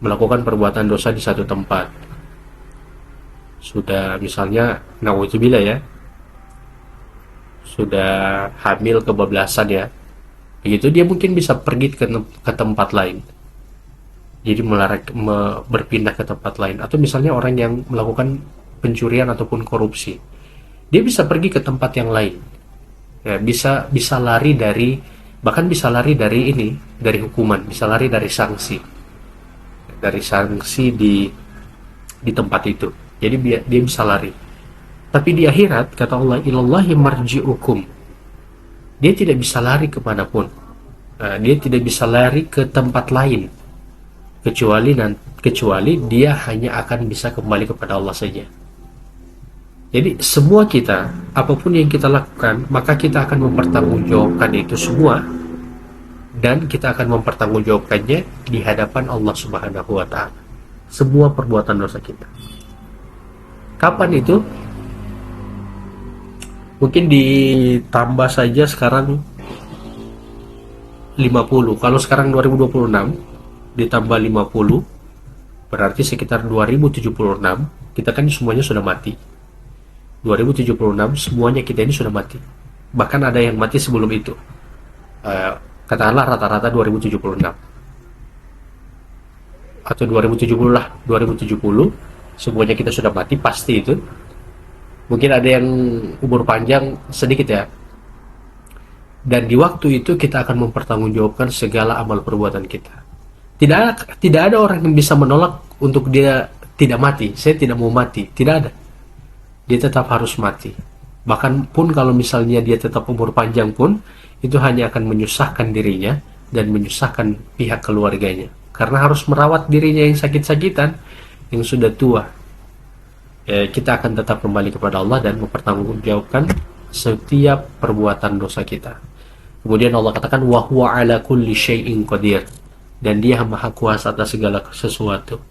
melakukan perbuatan dosa di satu tempat. Sudah misalnya, na'udzubillah ya, sudah hamil kebablasan ya. Begitu dia mungkin bisa pergi ke tempat lain. Jadi berpindah ke tempat lain. Atau misalnya orang yang melakukan pencurian ataupun korupsi, dia bisa pergi ke tempat yang lain. Ya, bisa lari dari, bahkan bisa lari dari dari hukuman, bisa lari dari sanksi. Dari sanksi di tempat itu. Jadi dia bisa lari. Tapi di akhirat kata Allah, ilallahi marji'ukum. Dia tidak bisa lari kemanapun. Dia tidak bisa lari ke tempat lain kecuali dia hanya akan bisa kembali kepada Allah saja. Jadi semua kita, apapun yang kita lakukan, maka kita akan mempertanggungjawabkan itu semua, dan kita akan mempertanggungjawabkannya di hadapan Allah Subhanahu wa Ta'ala. Semua perbuatan dosa kita. Kapan itu? Mungkin ditambah saja sekarang 50. Kalau sekarang 2026 ditambah 50 berarti sekitar 2076. Kita kan semuanya sudah mati. 2076 semuanya kita ini sudah mati. Bahkan ada yang mati sebelum itu. Katakanlah rata-rata 2076 atau 2070 lah. 2070 semuanya kita sudah mati pasti itu. Mungkin ada yang umur panjang sedikit ya. Dan di waktu itu kita akan mempertanggungjawabkan segala amal perbuatan kita. Tidak ada orang yang bisa menolak untuk dia tidak mati. Saya tidak mau mati. Tidak ada. Dia tetap harus mati. Bahkan pun kalau misalnya dia tetap umur panjang pun, itu hanya akan menyusahkan dirinya dan menyusahkan pihak keluarganya. Karena harus merawat dirinya yang sakit-sakitan, yang sudah tua. Kita akan tetap kembali kepada Allah dan mempertanggungjawabkan setiap perbuatan dosa kita. Kemudian Allah katakan wa huwa ala kulli syai'in qadir, dan dia maha kuasa atas segala sesuatu.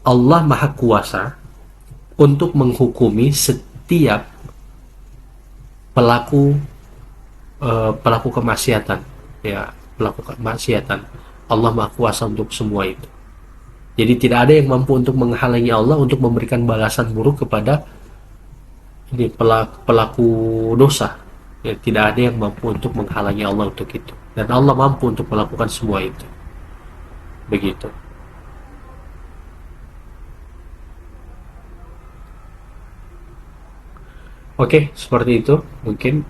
Allah maha kuasa untuk menghukumi setiap pelaku kemaksiatan, ya, pelaku kemaksiatan. Allah maha kuasa untuk semua itu. Jadi tidak ada yang mampu untuk menghalangi Allah untuk memberikan balasan buruk kepada pelaku dosa. Ya, tidak ada yang mampu untuk menghalangi Allah untuk itu. Dan Allah mampu untuk melakukan semua itu. Begitu. Oke, seperti itu. Mungkin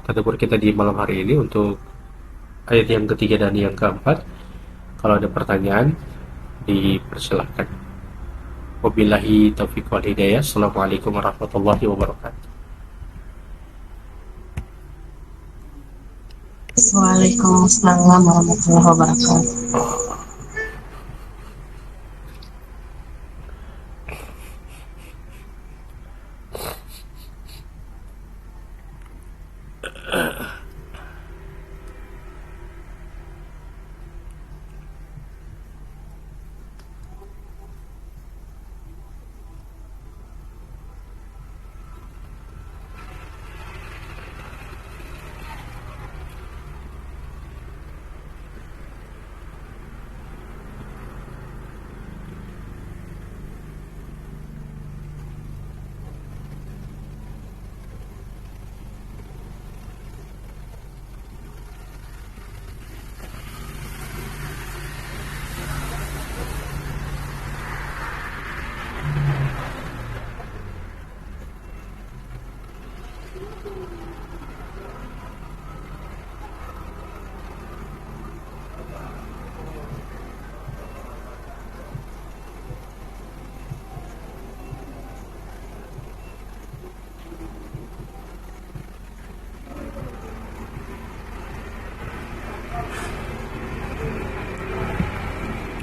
tadabbur kita di malam hari ini untuk ayat yang ketiga dan yang keempat. Kalau ada pertanyaan, dipersilahkan. Wabillahi taufiq wal hidayah. Assalamualaikum warahmatullahi wabarakatuh. Waalaikumsalam warahmatullahi wabarakatuh.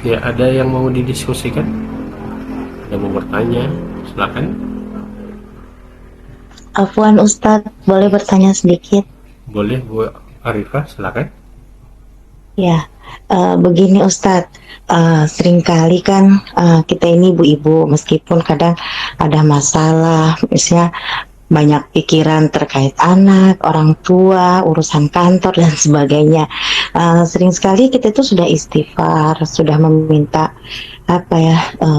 Ya, ada yang mau didiskusikan? Ada mau bertanya? Silakan. Afwan Ustadz, boleh bertanya sedikit? Boleh Bu Arifah, silakan. Ya, begini Ustadz, seringkali kan kita ini ibu-ibu, meskipun kadang ada masalah, misalnya banyak pikiran terkait anak, orang tua, urusan kantor dan sebagainya. Sering sekali kita itu sudah istighfar, sudah meminta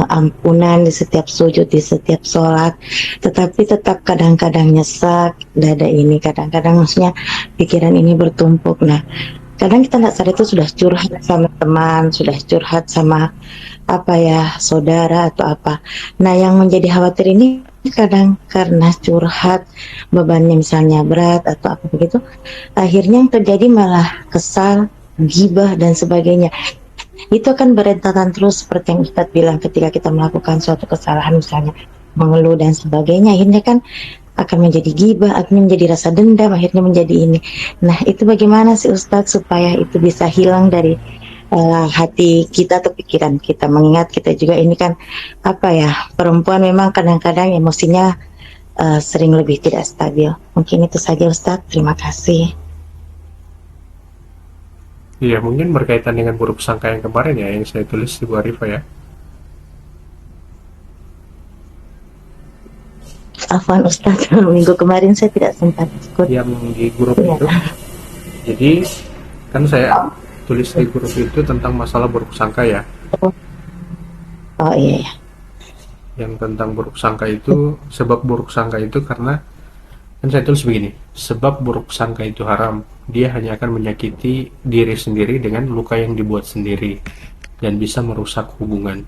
ampunan di setiap sujud, di setiap sholat, tetapi tetap kadang-kadang nyesek dada ini, kadang-kadang maksudnya pikiran ini bertumpuk. Nah, kadang kita nggak sadar itu sudah curhat sama teman, sudah curhat sama saudara atau apa. Nah, yang menjadi khawatir ini kadang karena curhat bebannya misalnya berat atau apa begitu, akhirnya yang terjadi malah kesal, gibah dan sebagainya. Itu akan berentetan terus seperti yang Ustadz bilang, ketika kita melakukan suatu kesalahan misalnya mengeluh dan sebagainya, akhirnya kan akan menjadi gibah, akan menjadi rasa dendam, akhirnya menjadi ini. Nah, itu bagaimana sih Ustadz supaya itu bisa hilang dari hati kita atau pikiran kita, mengingat kita juga ini kan perempuan memang kadang-kadang emosinya sering lebih tidak stabil. Mungkin itu saja Ustadz, terima kasih. Iya, mungkin berkaitan dengan buruk sangka yang kemarin ya, yang saya tulis di Bu Arifah ya. Afwan Ustadz, minggu kemarin saya tidak sempat ikut. Yang di grup Ya. itu. Jadi, kan saya tulis di grup itu tentang masalah buruk sangka ya. Oh iya, ya. Yang tentang buruk sangka itu, sebab buruk sangka itu karena, kan saya tulis begini, sebab buruk sangka itu haram, dia hanya akan menyakiti diri sendiri dengan luka yang dibuat sendiri dan bisa merusak hubungan.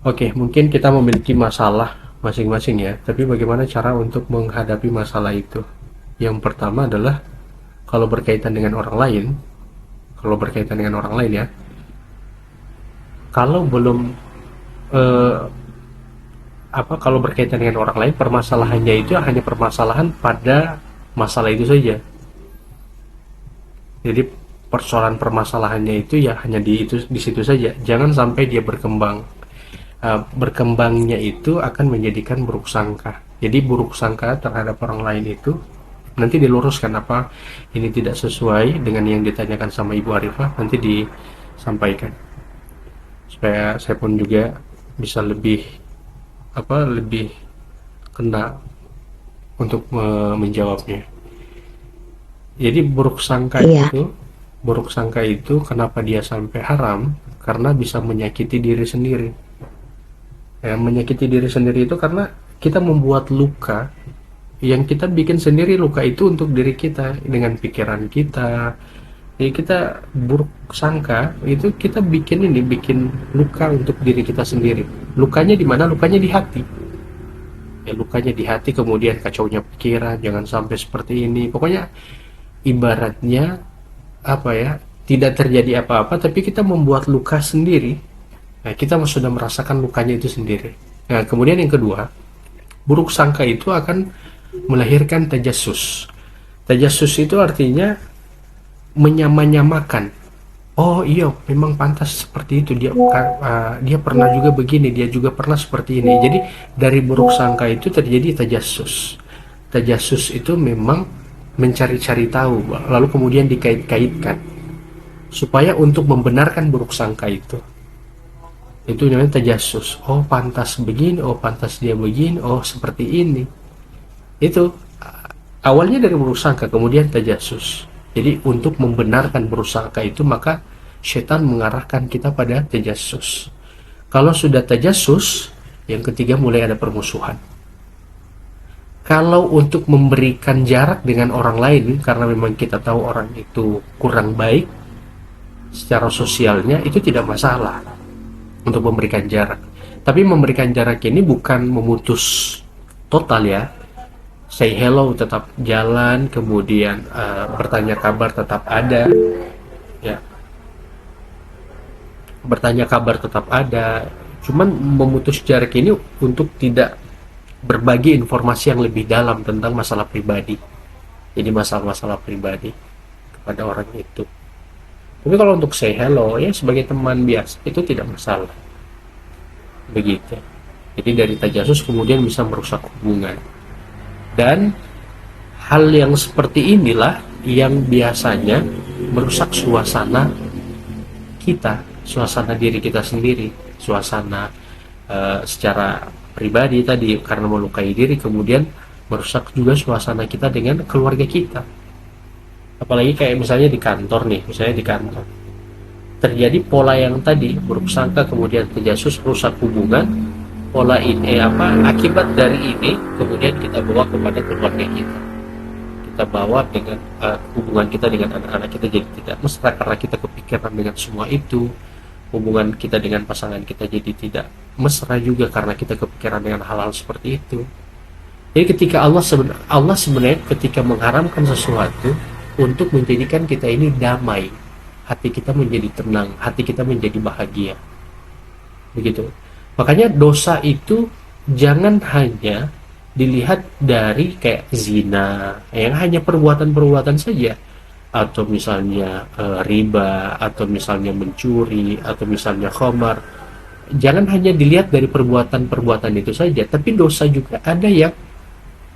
Oke, mungkin kita memiliki masalah masing-masing ya, tapi bagaimana cara untuk menghadapi masalah itu? Yang pertama adalah kalau berkaitan dengan orang lain, ya, kalau belum kalau berkaitan dengan orang lain, permasalahannya itu hanya permasalahan pada masalah itu saja. Jadi persoalan permasalahannya itu ya hanya di situ saja. Jangan sampai dia berkembang. Berkembangnya itu akan menjadikan buruk sangka. Jadi buruk sangka terhadap orang lain itu nanti diluruskan, apa ini tidak sesuai dengan yang ditanyakan sama Ibu Arifah, nanti disampaikan supaya saya pun juga bisa lebih kena untuk menjawabnya. Jadi buruk sangka itu kenapa dia sampai haram? Karena bisa menyakiti diri sendiri. Ya, menyakiti diri sendiri itu karena kita membuat luka yang kita bikin sendiri. Luka itu untuk diri kita dengan pikiran kita. Jadi kita buruk sangka itu kita bikin luka untuk diri kita sendiri. Lukanya di mana? Lukanya di hati. Ya, lukanya di hati, kemudian kacaunya pikiran, jangan sampai seperti ini. Pokoknya ibaratnya tidak terjadi apa-apa, tapi kita membuat luka sendiri. Nah, kita sudah merasakan lukanya itu sendiri. Nah, kemudian yang kedua, buruk sangka itu akan melahirkan tajassus. Tajassus itu artinya menyamakan. Oh iya, memang pantas seperti itu, dia pernah juga begini, dia juga pernah seperti ini. Jadi dari buruk sangka itu terjadi tajassus. Tajassus itu memang mencari-cari tahu, lalu kemudian dikait-kaitkan supaya untuk membenarkan buruk sangka itu. Itu namanya tajassus. Oh pantas begini, oh pantas dia begini, oh seperti ini. Itu awalnya dari buruk sangka, kemudian tajassus. Jadi untuk membenarkan buruk sangka itu, maka setan mengarahkan kita pada tajassus. Kalau sudah tajassus, yang ketiga mulai ada permusuhan. Kalau untuk memberikan jarak dengan orang lain, karena memang kita tahu orang itu kurang baik secara sosialnya, itu tidak masalah untuk memberikan jarak. Tapi memberikan jarak ini bukan memutus total ya. Say hello tetap jalan, kemudian bertanya kabar tetap ada, ya. Bertanya kabar tetap ada. Cuman memutus jarak ini untuk tidak berbagi informasi yang lebih dalam tentang masalah pribadi. Jadi masalah-masalah pribadi kepada orang itu. Tapi kalau untuk say hello ya sebagai teman biasa itu tidak masalah. Begitu. Jadi dari tajasus kemudian bisa merusak hubungan. Dan hal yang seperti inilah yang biasanya merusak suasana kita, suasana diri kita sendiri, suasana secara pribadi tadi, karena melukai diri kemudian merusak juga suasana kita dengan keluarga kita. Apalagi kayak misalnya di kantor nih, misalnya di kantor terjadi pola yang tadi, buruk sangka kemudian tajasus, rusak hubungan. Pola ini akibat dari ini kemudian kita bawa kepada keluarga kita, kita bawa dengan hubungan kita dengan anak-anak kita jadi tidak mesra karena kita kepikiran dengan semua itu. Hubungan kita dengan pasangan kita jadi tidak mesra juga karena kita kepikiran dengan hal-hal seperti itu. Jadi ketika Allah sebenarnya ketika mengharamkan sesuatu untuk menjadikan kita ini damai, hati kita menjadi tenang, hati kita menjadi bahagia, begitu. Makanya dosa itu jangan hanya dilihat dari kayak zina yang hanya perbuatan-perbuatan saja, atau misalnya riba, atau misalnya mencuri, atau misalnya khamar. Jangan hanya dilihat dari perbuatan-perbuatan itu saja, tapi dosa juga ada yang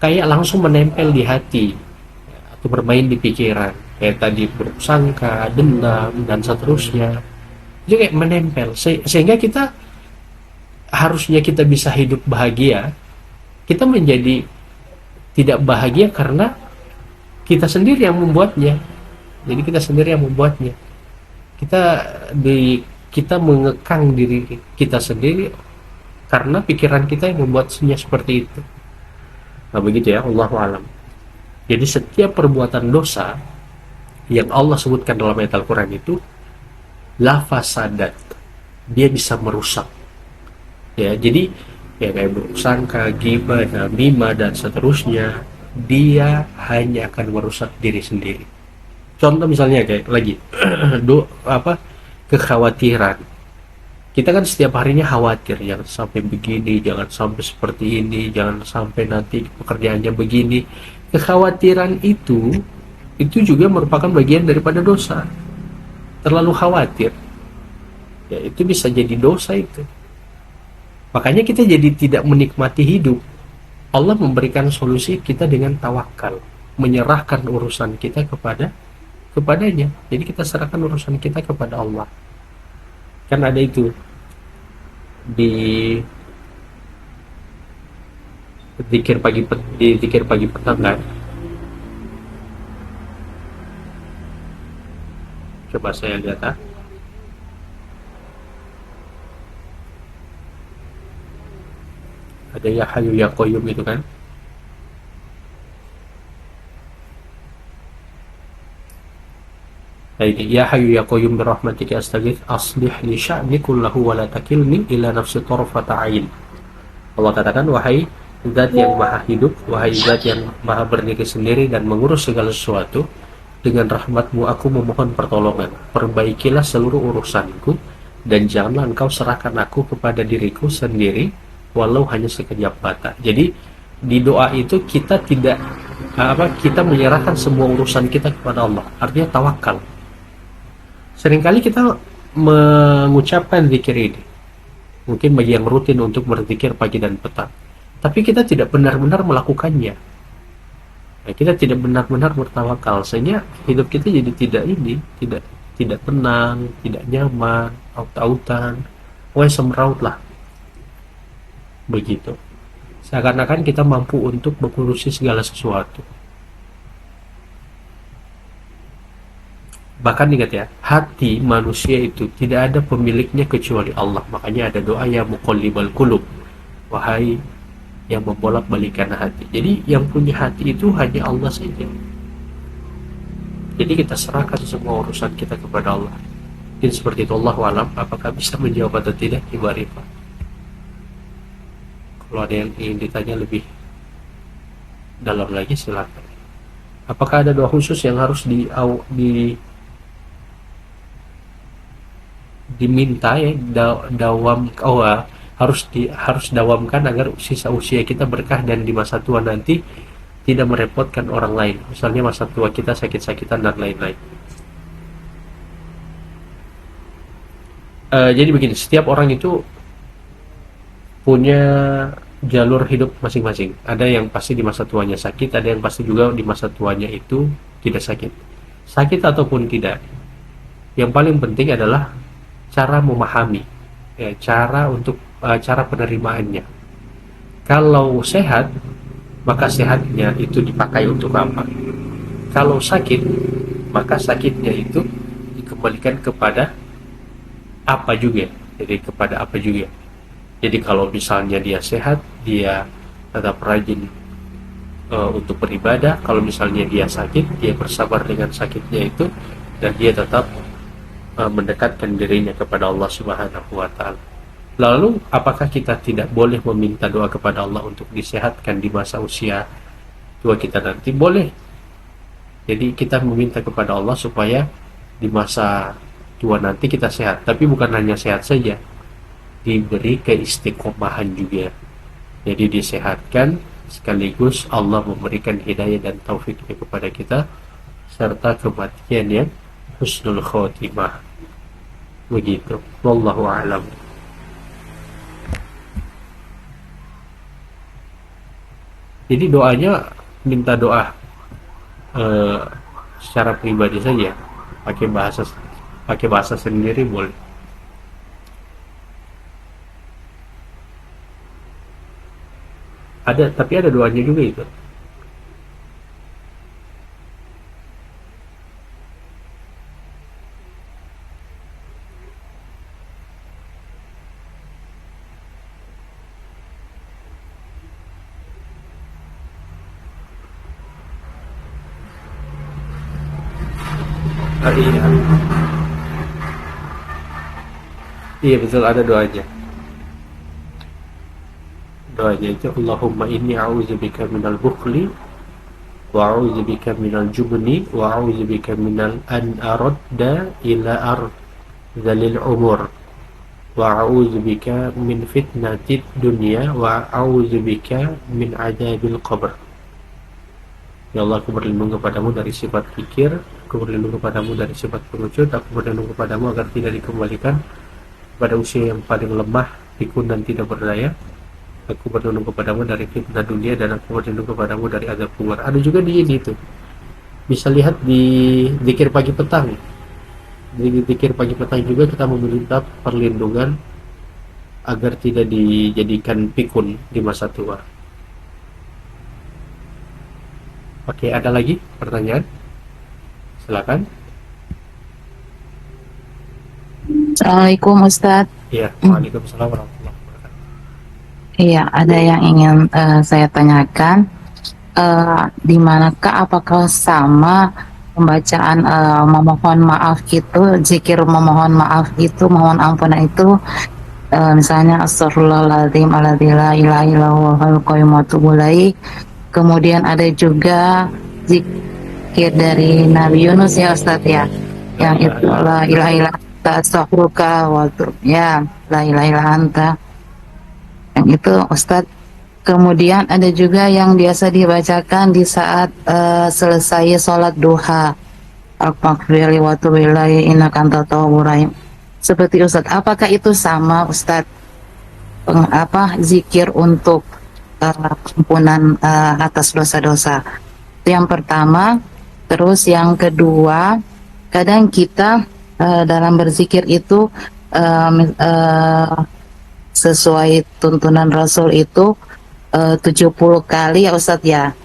kayak langsung menempel di hati atau bermain di pikiran, kayak tadi buruk sangka, dendam, dan seterusnya. Itu kayak menempel sehingga kita harusnya kita bisa hidup bahagia, kita menjadi tidak bahagia karena kita sendiri yang membuatnya. Jadi kita sendiri yang membuatnya. Kita mengekang diri kita sendiri karena pikiran kita yang membuatnya seperti itu. Nah begitu ya, Allahu a'lam. Jadi setiap perbuatan dosa yang Allah sebutkan dalam ayat Al-Quran itu la fasadat, dia bisa merusak. Ya, jadi ya kayak buruk sangka, ghibah, namimah, dan seterusnya, dia hanya akan merusak diri sendiri. Contoh misalnya kayak lagi kekhawatiran. Kita kan setiap harinya khawatir, jangan sampai begini, jangan sampai seperti ini, jangan sampai nanti pekerjaannya begini. Kekhawatiran itu juga merupakan bagian daripada dosa. Terlalu khawatir, ya itu bisa jadi dosa itu. Makanya kita jadi tidak menikmati hidup. Allah memberikan solusi kita dengan tawakal, menyerahkan urusan kita kepadanya. Jadi kita serahkan urusan kita kepada Allah. Kan ada itu di zikir pagi petang kan. Coba saya lihat ada ya hayu ya qayyum itu kan. Ini ya hayu ya qayyum bi rahmatika astaghits aslih li sya'ni kullahu wa la takilni ila nafsi tarfata ain. Allah katakan, wahai zat yang maha hidup, wahai zat yang maha berdiri sendiri dan mengurus segala sesuatu, dengan rahmatmu aku memohon pertolongan. Perbaikilah seluruh urusanku dan janganlah engkau serahkan aku kepada diriku sendiri walau hanya sekejap mata. Jadi di doa itu kita kita menyerahkan semua urusan kita kepada Allah. Artinya tawakal. Seringkali kita mengucapkan zikir ini, mungkin bagi yang rutin untuk berzikir pagi dan petang, tapi kita tidak benar-benar melakukannya. Nah, kita tidak benar-benar bertawakal, sehingga hidup kita jadi tidak tenang, tidak nyaman, aut-autan, semeraut lah. Begitu. Seakan-akan kita mampu untuk mengurusi segala sesuatu. Bahkan ingat ya, hati manusia itu tidak ada pemiliknya kecuali Allah. Makanya ada doa ya muqallibal qulub, wahai yang membolak-balikan hati. Jadi yang punya hati itu hanya Allah saja. Jadi kita serahkan semua urusan kita kepada Allah. Mungkin seperti itu, Allahu a'lam. Apakah bisa menjawab atau tidak, Ibu Arifah? Kalau ada yang ingin ditanya lebih dalam lagi silakan. Apakah ada doa khusus yang harus diminta ya harus dawamkan agar sisa usia kita berkah dan di masa tua nanti tidak merepotkan orang lain, misalnya masa tua kita sakit-sakitan dan lain-lain. Jadi begini, setiap orang itu punya jalur hidup masing-masing. Ada yang pasti di masa tuanya sakit, ada yang pasti juga di masa tuanya itu tidak sakit. Sakit ataupun tidak, yang paling penting adalah cara memahami, ya, cara penerimaannya. Kalau sehat, maka sehatnya itu dipakai untuk apa? Kalau sakit, maka sakitnya itu dikembalikan kepada apa juga. Jadi kepada apa juga. Jadi kalau misalnya dia sehat, dia tetap rajin untuk beribadah. Kalau misalnya dia sakit, dia bersabar dengan sakitnya itu, dan dia tetap mendekatkan dirinya kepada Allah Subhanahu wa taala. Lalu apakah kita tidak boleh meminta doa kepada Allah untuk disehatkan di masa usia tua kita nanti? Boleh. Jadi kita meminta kepada Allah supaya di masa tua nanti kita sehat. Tapi bukan hanya sehat saja, diberi keistiqomahan juga. Jadi disehatkan sekaligus Allah memberikan hidayah dan taufiknya kepada kita, serta kematian yang husnul khotimah. Begitu. Wallahu a'lam. Jadi doanya minta doa secara pribadi saja, pakai bahasa sendiri boleh. Ada, tapi ada doanya juga itu. Iya, iya betul, ada doanya. Doanya itu Allahumma inni a'udzubika minal bukhli wa a'udzubika minal jubni wa a'udzubika minal an aradda ila ardhil umur wa a'udzubika min fitnatid dunya wa a'udzubika min adabil qabr. Ya Allah, aku berlindung kepadamu dari sifat pikir, aku berlindung kepadamu dari sifat pengecut, aku berlindung kepadamu agar tidak dikembalikan pada usia yang paling lemah, pikun dan tidak berdaya. Aku berlindung kepadamu dari fitnah dunia, dan aku berlindung kepadamu dari azab kubur. Ada juga di ini tuh, bisa lihat di zikir pagi petang. Di zikir pagi petang juga kita meminta perlindungan agar tidak dijadikan pikun di masa tua. Oke, ada lagi pertanyaan? Silakan. Assalamualaikum Ustadz. Ya, waalaikumsalam warahmatullahi wabarakatuh. Iya, ada yang ingin saya tanyakan. Di manakah, apakah sama pembacaan memohon maaf itu, zikir memohon maaf itu, mohon ampunan itu, misalnya astagfirullahaladzim alladzi la ilaha illallah wal qayyum wa atubu ilaih. Kemudian ada juga zikir dari Nabi Yunus ya Ustadz ya, yang itu la ilaha illallah astaghfiruka wa atubu ya, la ilaha illa anta, yang itu Ustadz. Kemudian ada juga yang biasa dibacakan di saat selesai sholat duha, al-maghfirli wa atubu ilaih innaka antat tawwabur rahim. Seperti Ustadz, apakah itu sama Ustadz, zikir untuk ampunan atas dosa-dosa? Itu yang pertama. Terus yang kedua, kadang kita dalam berzikir itu sesuai tuntunan Rasul itu 70 kali ya Ustadz ya.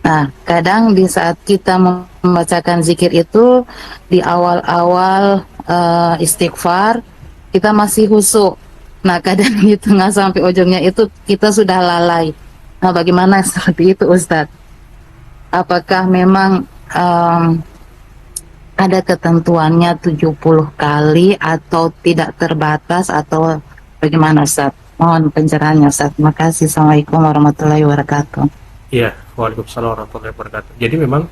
Nah, kadang di saat kita membacakan zikir itu di awal-awal istighfar kita masih khusyuk. Nah, kadang di tengah sampai ujungnya itu kita sudah lalai. Nah, bagaimana seperti itu Ustadz? Apakah memang ada ketentuannya 70 kali atau tidak terbatas, atau bagaimana Ustadz? Mohon pencerahannya Ustadz. Terima kasih. Assalamualaikum warahmatullahi wabarakatuh. Iya, waalaikumsalam warahmatullahi wabarakatuh. Jadi memang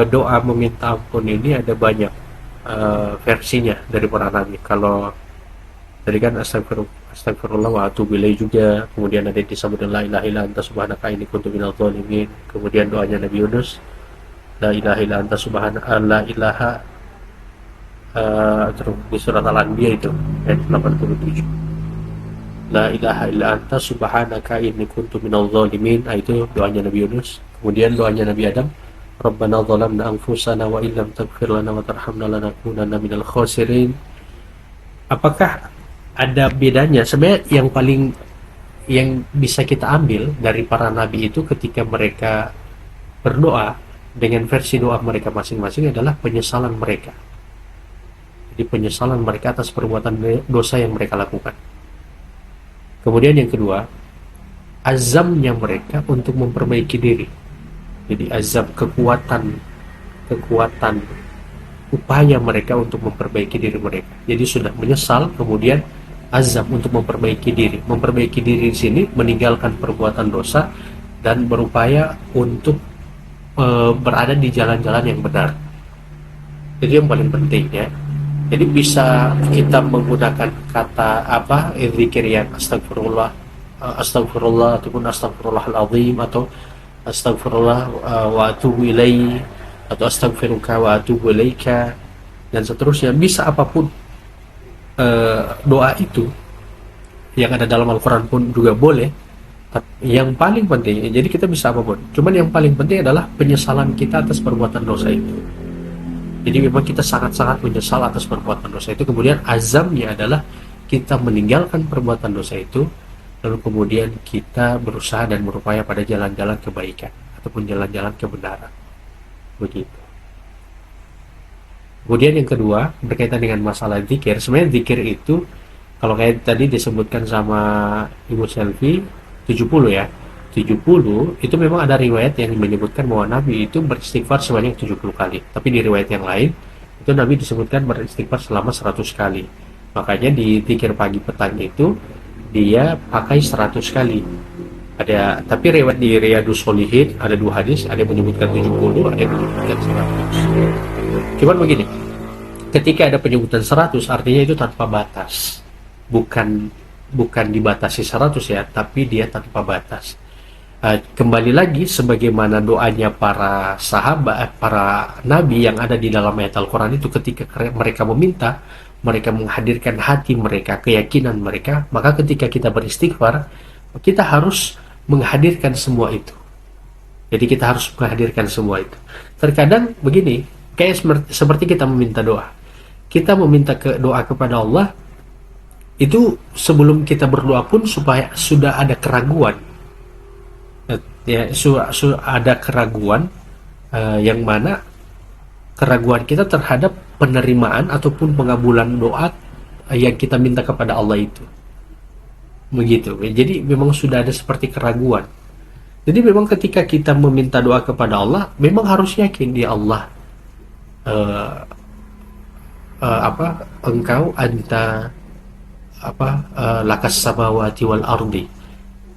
doa meminta ampun ini ada banyak versinya dari para nabi. Kalau tadi kan astagfirullah wa atubu ilaih juga, kemudian ada disebut la ilaha illa anta subhanaka inni kuntu minadz dzalimin, kemudian doanya Nabi Yunus la ilaha illa anta subhanaka la ilaha di surat Al-Anbiya itu ayat 87. La ilaha illa anta subhanaka inni kuntu minadh dhalimin. Itu doanya Nabi Yunus. Kemudian doanya Nabi Adam, Rabbana zalamna anfusana wa illam taghfir lana wa tarhamna lanakunanna minal khasirin. Apakah ada bedanya? Sebenarnya yang bisa kita ambil dari para nabi itu ketika mereka berdoa dengan versi doa mereka masing-masing adalah penyesalan mereka. Jadi penyesalan mereka atas perbuatan dosa yang mereka lakukan. Kemudian yang kedua, azamnya mereka untuk memperbaiki diri. Jadi azam, kekuatan upaya mereka untuk memperbaiki diri mereka. Jadi sudah menyesal, kemudian azam untuk memperbaiki diri. Memperbaiki diri di sini meninggalkan perbuatan dosa dan berupaya untuk berada di jalan-jalan yang benar. Jadi yang paling penting ya. Jadi bisa kita menggunakan kata zikir yang astagfirullah ataupun astagfirullahaladzim atau astagfirullah wa atubu ilaihi atau astagfiruka wa atubu ilaika dan seterusnya. Bisa apapun doa itu yang ada dalam Al-Quran pun juga boleh. Yang paling penting, jadi kita bisa apapun, cuman yang paling penting adalah penyesalan kita atas perbuatan dosa itu. Jadi memang kita sangat-sangat menyesal atas perbuatan dosa itu. Kemudian azamnya adalah kita meninggalkan perbuatan dosa itu, lalu kemudian kita berusaha dan berupaya pada jalan-jalan kebaikan ataupun jalan-jalan kebenaran. Begitu. Kemudian yang kedua, berkaitan dengan masalah zikir. Sebenarnya zikir itu, kalau kayak tadi disebutkan sama Ibu Selvi, 70 ya. 70 itu memang ada riwayat yang menyebutkan bahwa Nabi itu beristighfar sebanyak 70 kali. Tapi di riwayat yang lain itu Nabi disebutkan beristighfar selama 100 kali. Makanya di zikir pagi petang itu dia pakai 100 kali. Tapi riwayat di Riyadhus Shalihin ada 2 hadis, ada yang menyebutkan 70, ada yang menyebutkan 100. Cuman begini, ketika ada penyebutan 100 artinya itu tanpa batas. Bukan dibatasi 100 ya, tapi dia tanpa batas. Kembali lagi sebagaimana doanya para sahabat, para nabi yang ada di dalam ayat Al-Quran itu, ketika mereka meminta, mereka menghadirkan hati mereka, keyakinan mereka, maka ketika kita beristighfar, kita harus menghadirkan semua itu. Jadi kita harus menghadirkan semua itu. Terkadang begini, kayak seperti kita meminta doa. Kita meminta doa kepada Allah, itu sebelum kita berdoa pun supaya sudah ada keraguan. Ya, ada keraguan yang mana keraguan kita terhadap penerimaan ataupun pengabulan doa yang kita minta kepada Allah itu. Begitu. Jadi memang sudah ada seperti keraguan. Jadi memang ketika kita meminta doa kepada Allah, memang harus yakin di Allah. Engkau anta lakas samawati wal ardi.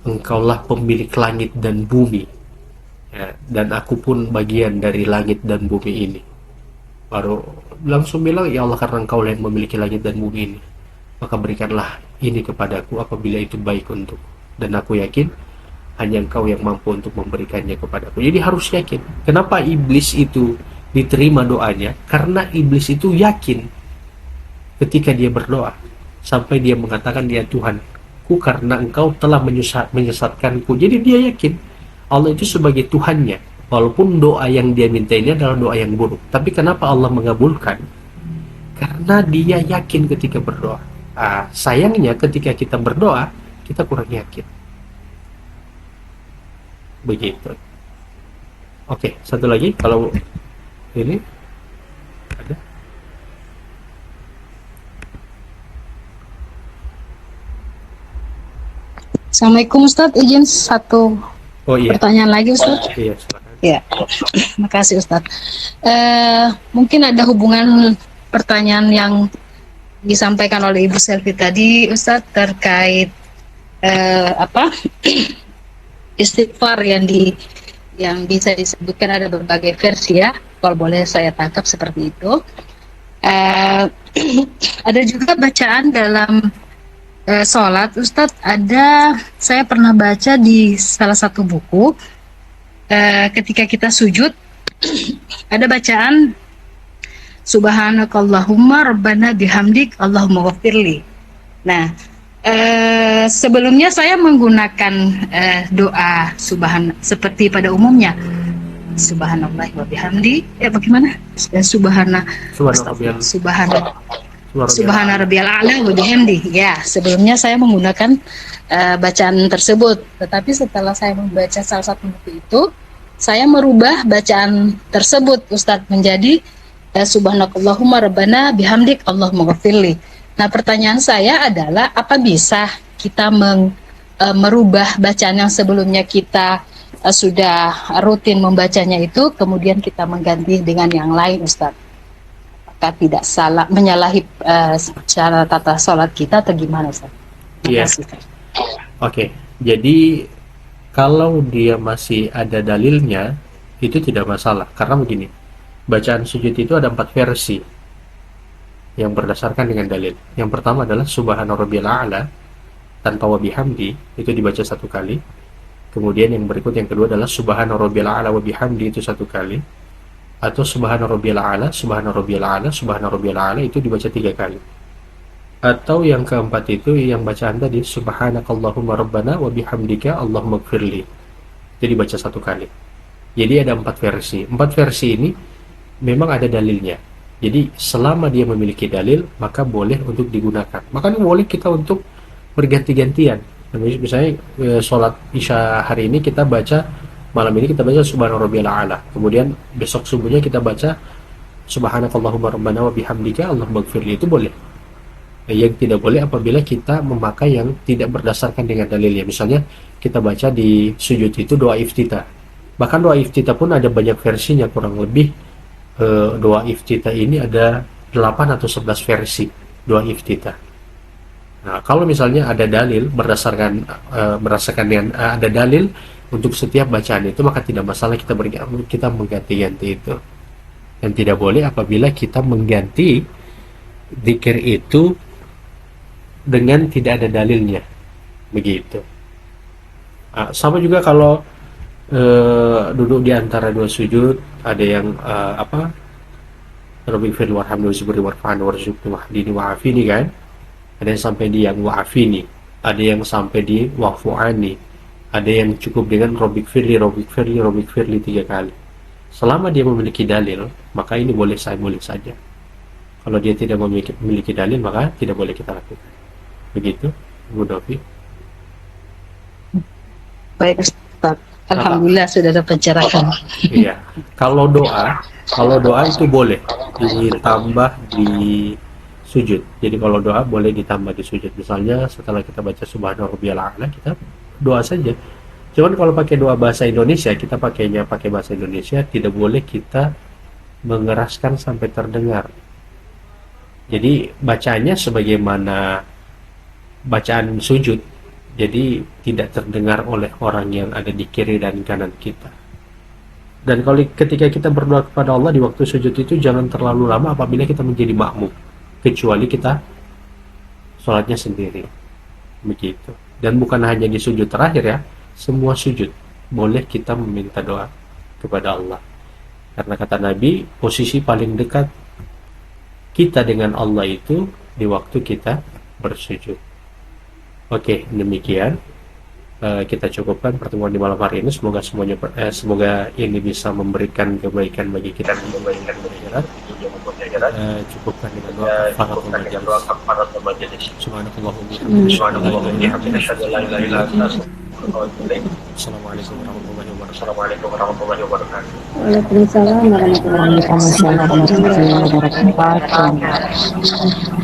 Engkaulah pemilik langit dan bumi ya, dan aku pun bagian dari langit dan bumi ini. Baru langsung bilang, ya Allah, karena engkau yang memiliki langit dan bumi ini, maka berikanlah ini kepadaku apabila itu baik untuk, dan aku yakin hanya engkau yang mampu untuk memberikannya kepadaku. Jadi harus yakin. Kenapa iblis itu diterima doanya? Karena iblis itu yakin ketika dia berdoa, sampai dia mengatakan, ya Tuhan, karena engkau telah menyesatkanku. Jadi dia yakin Allah itu sebagai Tuhannya, walaupun doa yang dia minta ini adalah doa yang buruk. Tapi kenapa Allah mengabulkan? Karena dia yakin ketika berdoa. Sayangnya ketika kita berdoa, kita kurang yakin. Begitu. Oke, satu lagi, kalau ini ada. Assalamualaikum Ustadz, izin satu pertanyaan lagi Ustadz. Iya, silakan. Ya, makasih Ustadz. Mungkin ada hubungan pertanyaan yang disampaikan oleh Ibu Selvi tadi Ustadz terkait istighfar yang bisa disebutkan ada berbagai versi ya, kalau boleh saya tangkap seperti itu. Ada juga bacaan dalam sholat Ustadz, saya pernah baca di salah satu buku ketika kita sujud ada bacaan Subhanakallahumma rabbana bihamdik Allahumma ghafirli. Nah, sebelumnya saya menggunakan doa seperti pada umumnya. Subhanallah wa bihamdi. Bagaimana? Subhana rabbiyal a'la wa bihamdi. Ya, sebelumnya saya menggunakan bacaan tersebut. Tetapi setelah saya membaca salah satu buku itu, saya merubah bacaan tersebut, Ustadz, menjadi Subhanakallahumma rabbana bihamdik Allahumma ghafirli. Nah, pertanyaan saya adalah, apa bisa kita merubah bacaan yang sebelumnya kita sudah rutin membacanya itu, kemudian kita mengganti dengan yang lain, Ustadz? Apakah tidak salah, menyalahi cara tata sholat kita atau gimana, Ustadz? Iya. Oke, jadi kalau dia masih ada dalilnya, itu tidak masalah. Karena begini, bacaan sujud itu ada 4 versi yang berdasarkan dengan dalil. Yang pertama adalah Subhana rabbiyal a'la tanpa wa bihamdi, itu dibaca 1 kali. Kemudian yang berikut, yang kedua adalah Subhana rabbiyal a'la wa bihamdi, itu 1 kali. Atau Subhana rabbiyal a'la, Subhana rabbiyal a'la, Subhana rabbiyal a'la, itu dibaca 3 kali. Atau yang keempat itu yang bacaan tadi, Subhanakallahumma rabbana wa bihamdika Allahumma gfirli, itu dibaca 1 kali. Jadi ada 4 versi. 4 versi ini memang ada dalilnya. Jadi selama dia memiliki dalil, maka boleh untuk digunakan. Makanya boleh kita untuk berganti-gantian. Misalnya sholat isya hari ini kita baca, malam ini kita baca Subhana rabbiyal a'la. Kemudian besok subuhnya kita baca Subhanakallahumma rabbana wa bihamdika Allahumma gfirli, itu boleh. Yang tidak boleh apabila kita memakai yang tidak berdasarkan dengan dalilnya. Misalnya kita baca di sujud itu doa iftitah. Bahkan doa iftitah pun ada banyak versinya, kurang lebih doa iftitah ini ada 8 atau 11 versi doa iftitah. Nah, kalau misalnya ada dalil berdasarkan dengan ada dalil untuk setiap bacaan itu, maka tidak masalah kita mengganti-ganti itu. Dan tidak boleh apabila kita mengganti zikir itu dengan tidak ada dalilnya, begitu. Sama juga kalau duduk di antara 2 sujud, ada yang Rabbighfir warhamni wazbirni warfa'ni warzuqni wahdini wa'afini, kan? Ada yang sampai di yang wa'afini, ada yang sampai di wa'fu'ani, ada yang cukup dengan Rabbighfirli 3 kali. Selama dia memiliki dalil, maka ini boleh saja. Kalau dia tidak memiliki dalil, maka tidak boleh kita lakukan. Begitu, Bu Novi. Baik, Ustadz. Alhamdulillah sudah dapat pencerahan. Iya. Kalau doa itu boleh ditambah di sujud. Jadi kalau doa boleh ditambah di sujud. Misalnya setelah kita baca Subhana rabbiyal a'la, kita doa saja. Cuman kalau pakai doa bahasa Indonesia, kita pakai bahasa Indonesia, tidak boleh kita mengeraskan sampai terdengar. Jadi bacaannya sebagaimana bacaan sujud, jadi tidak terdengar oleh orang yang ada di kiri dan kanan kita. Dan kalau ketika kita berdoa kepada Allah di waktu sujud itu, jangan terlalu lama apabila kita menjadi makmum, kecuali kita sholatnya sendiri, begitu. Dan bukan hanya di sujud terakhir ya, semua sujud boleh kita meminta doa kepada Allah. Karena kata Nabi, posisi paling dekat kita dengan Allah itu di waktu kita bersujud. Oke, demikian kita cukupkan pertemuan di malam hari ini. Semoga ini bisa memberikan kebaikan bagi kita, cukupkan dengan doa kafaratul majelis. Subhanallahumma wa bihamdihi, Assalamualaikum warahmatullahi wabarakatuh. Waalaikumsalam warahmatullahi wabarakatuh.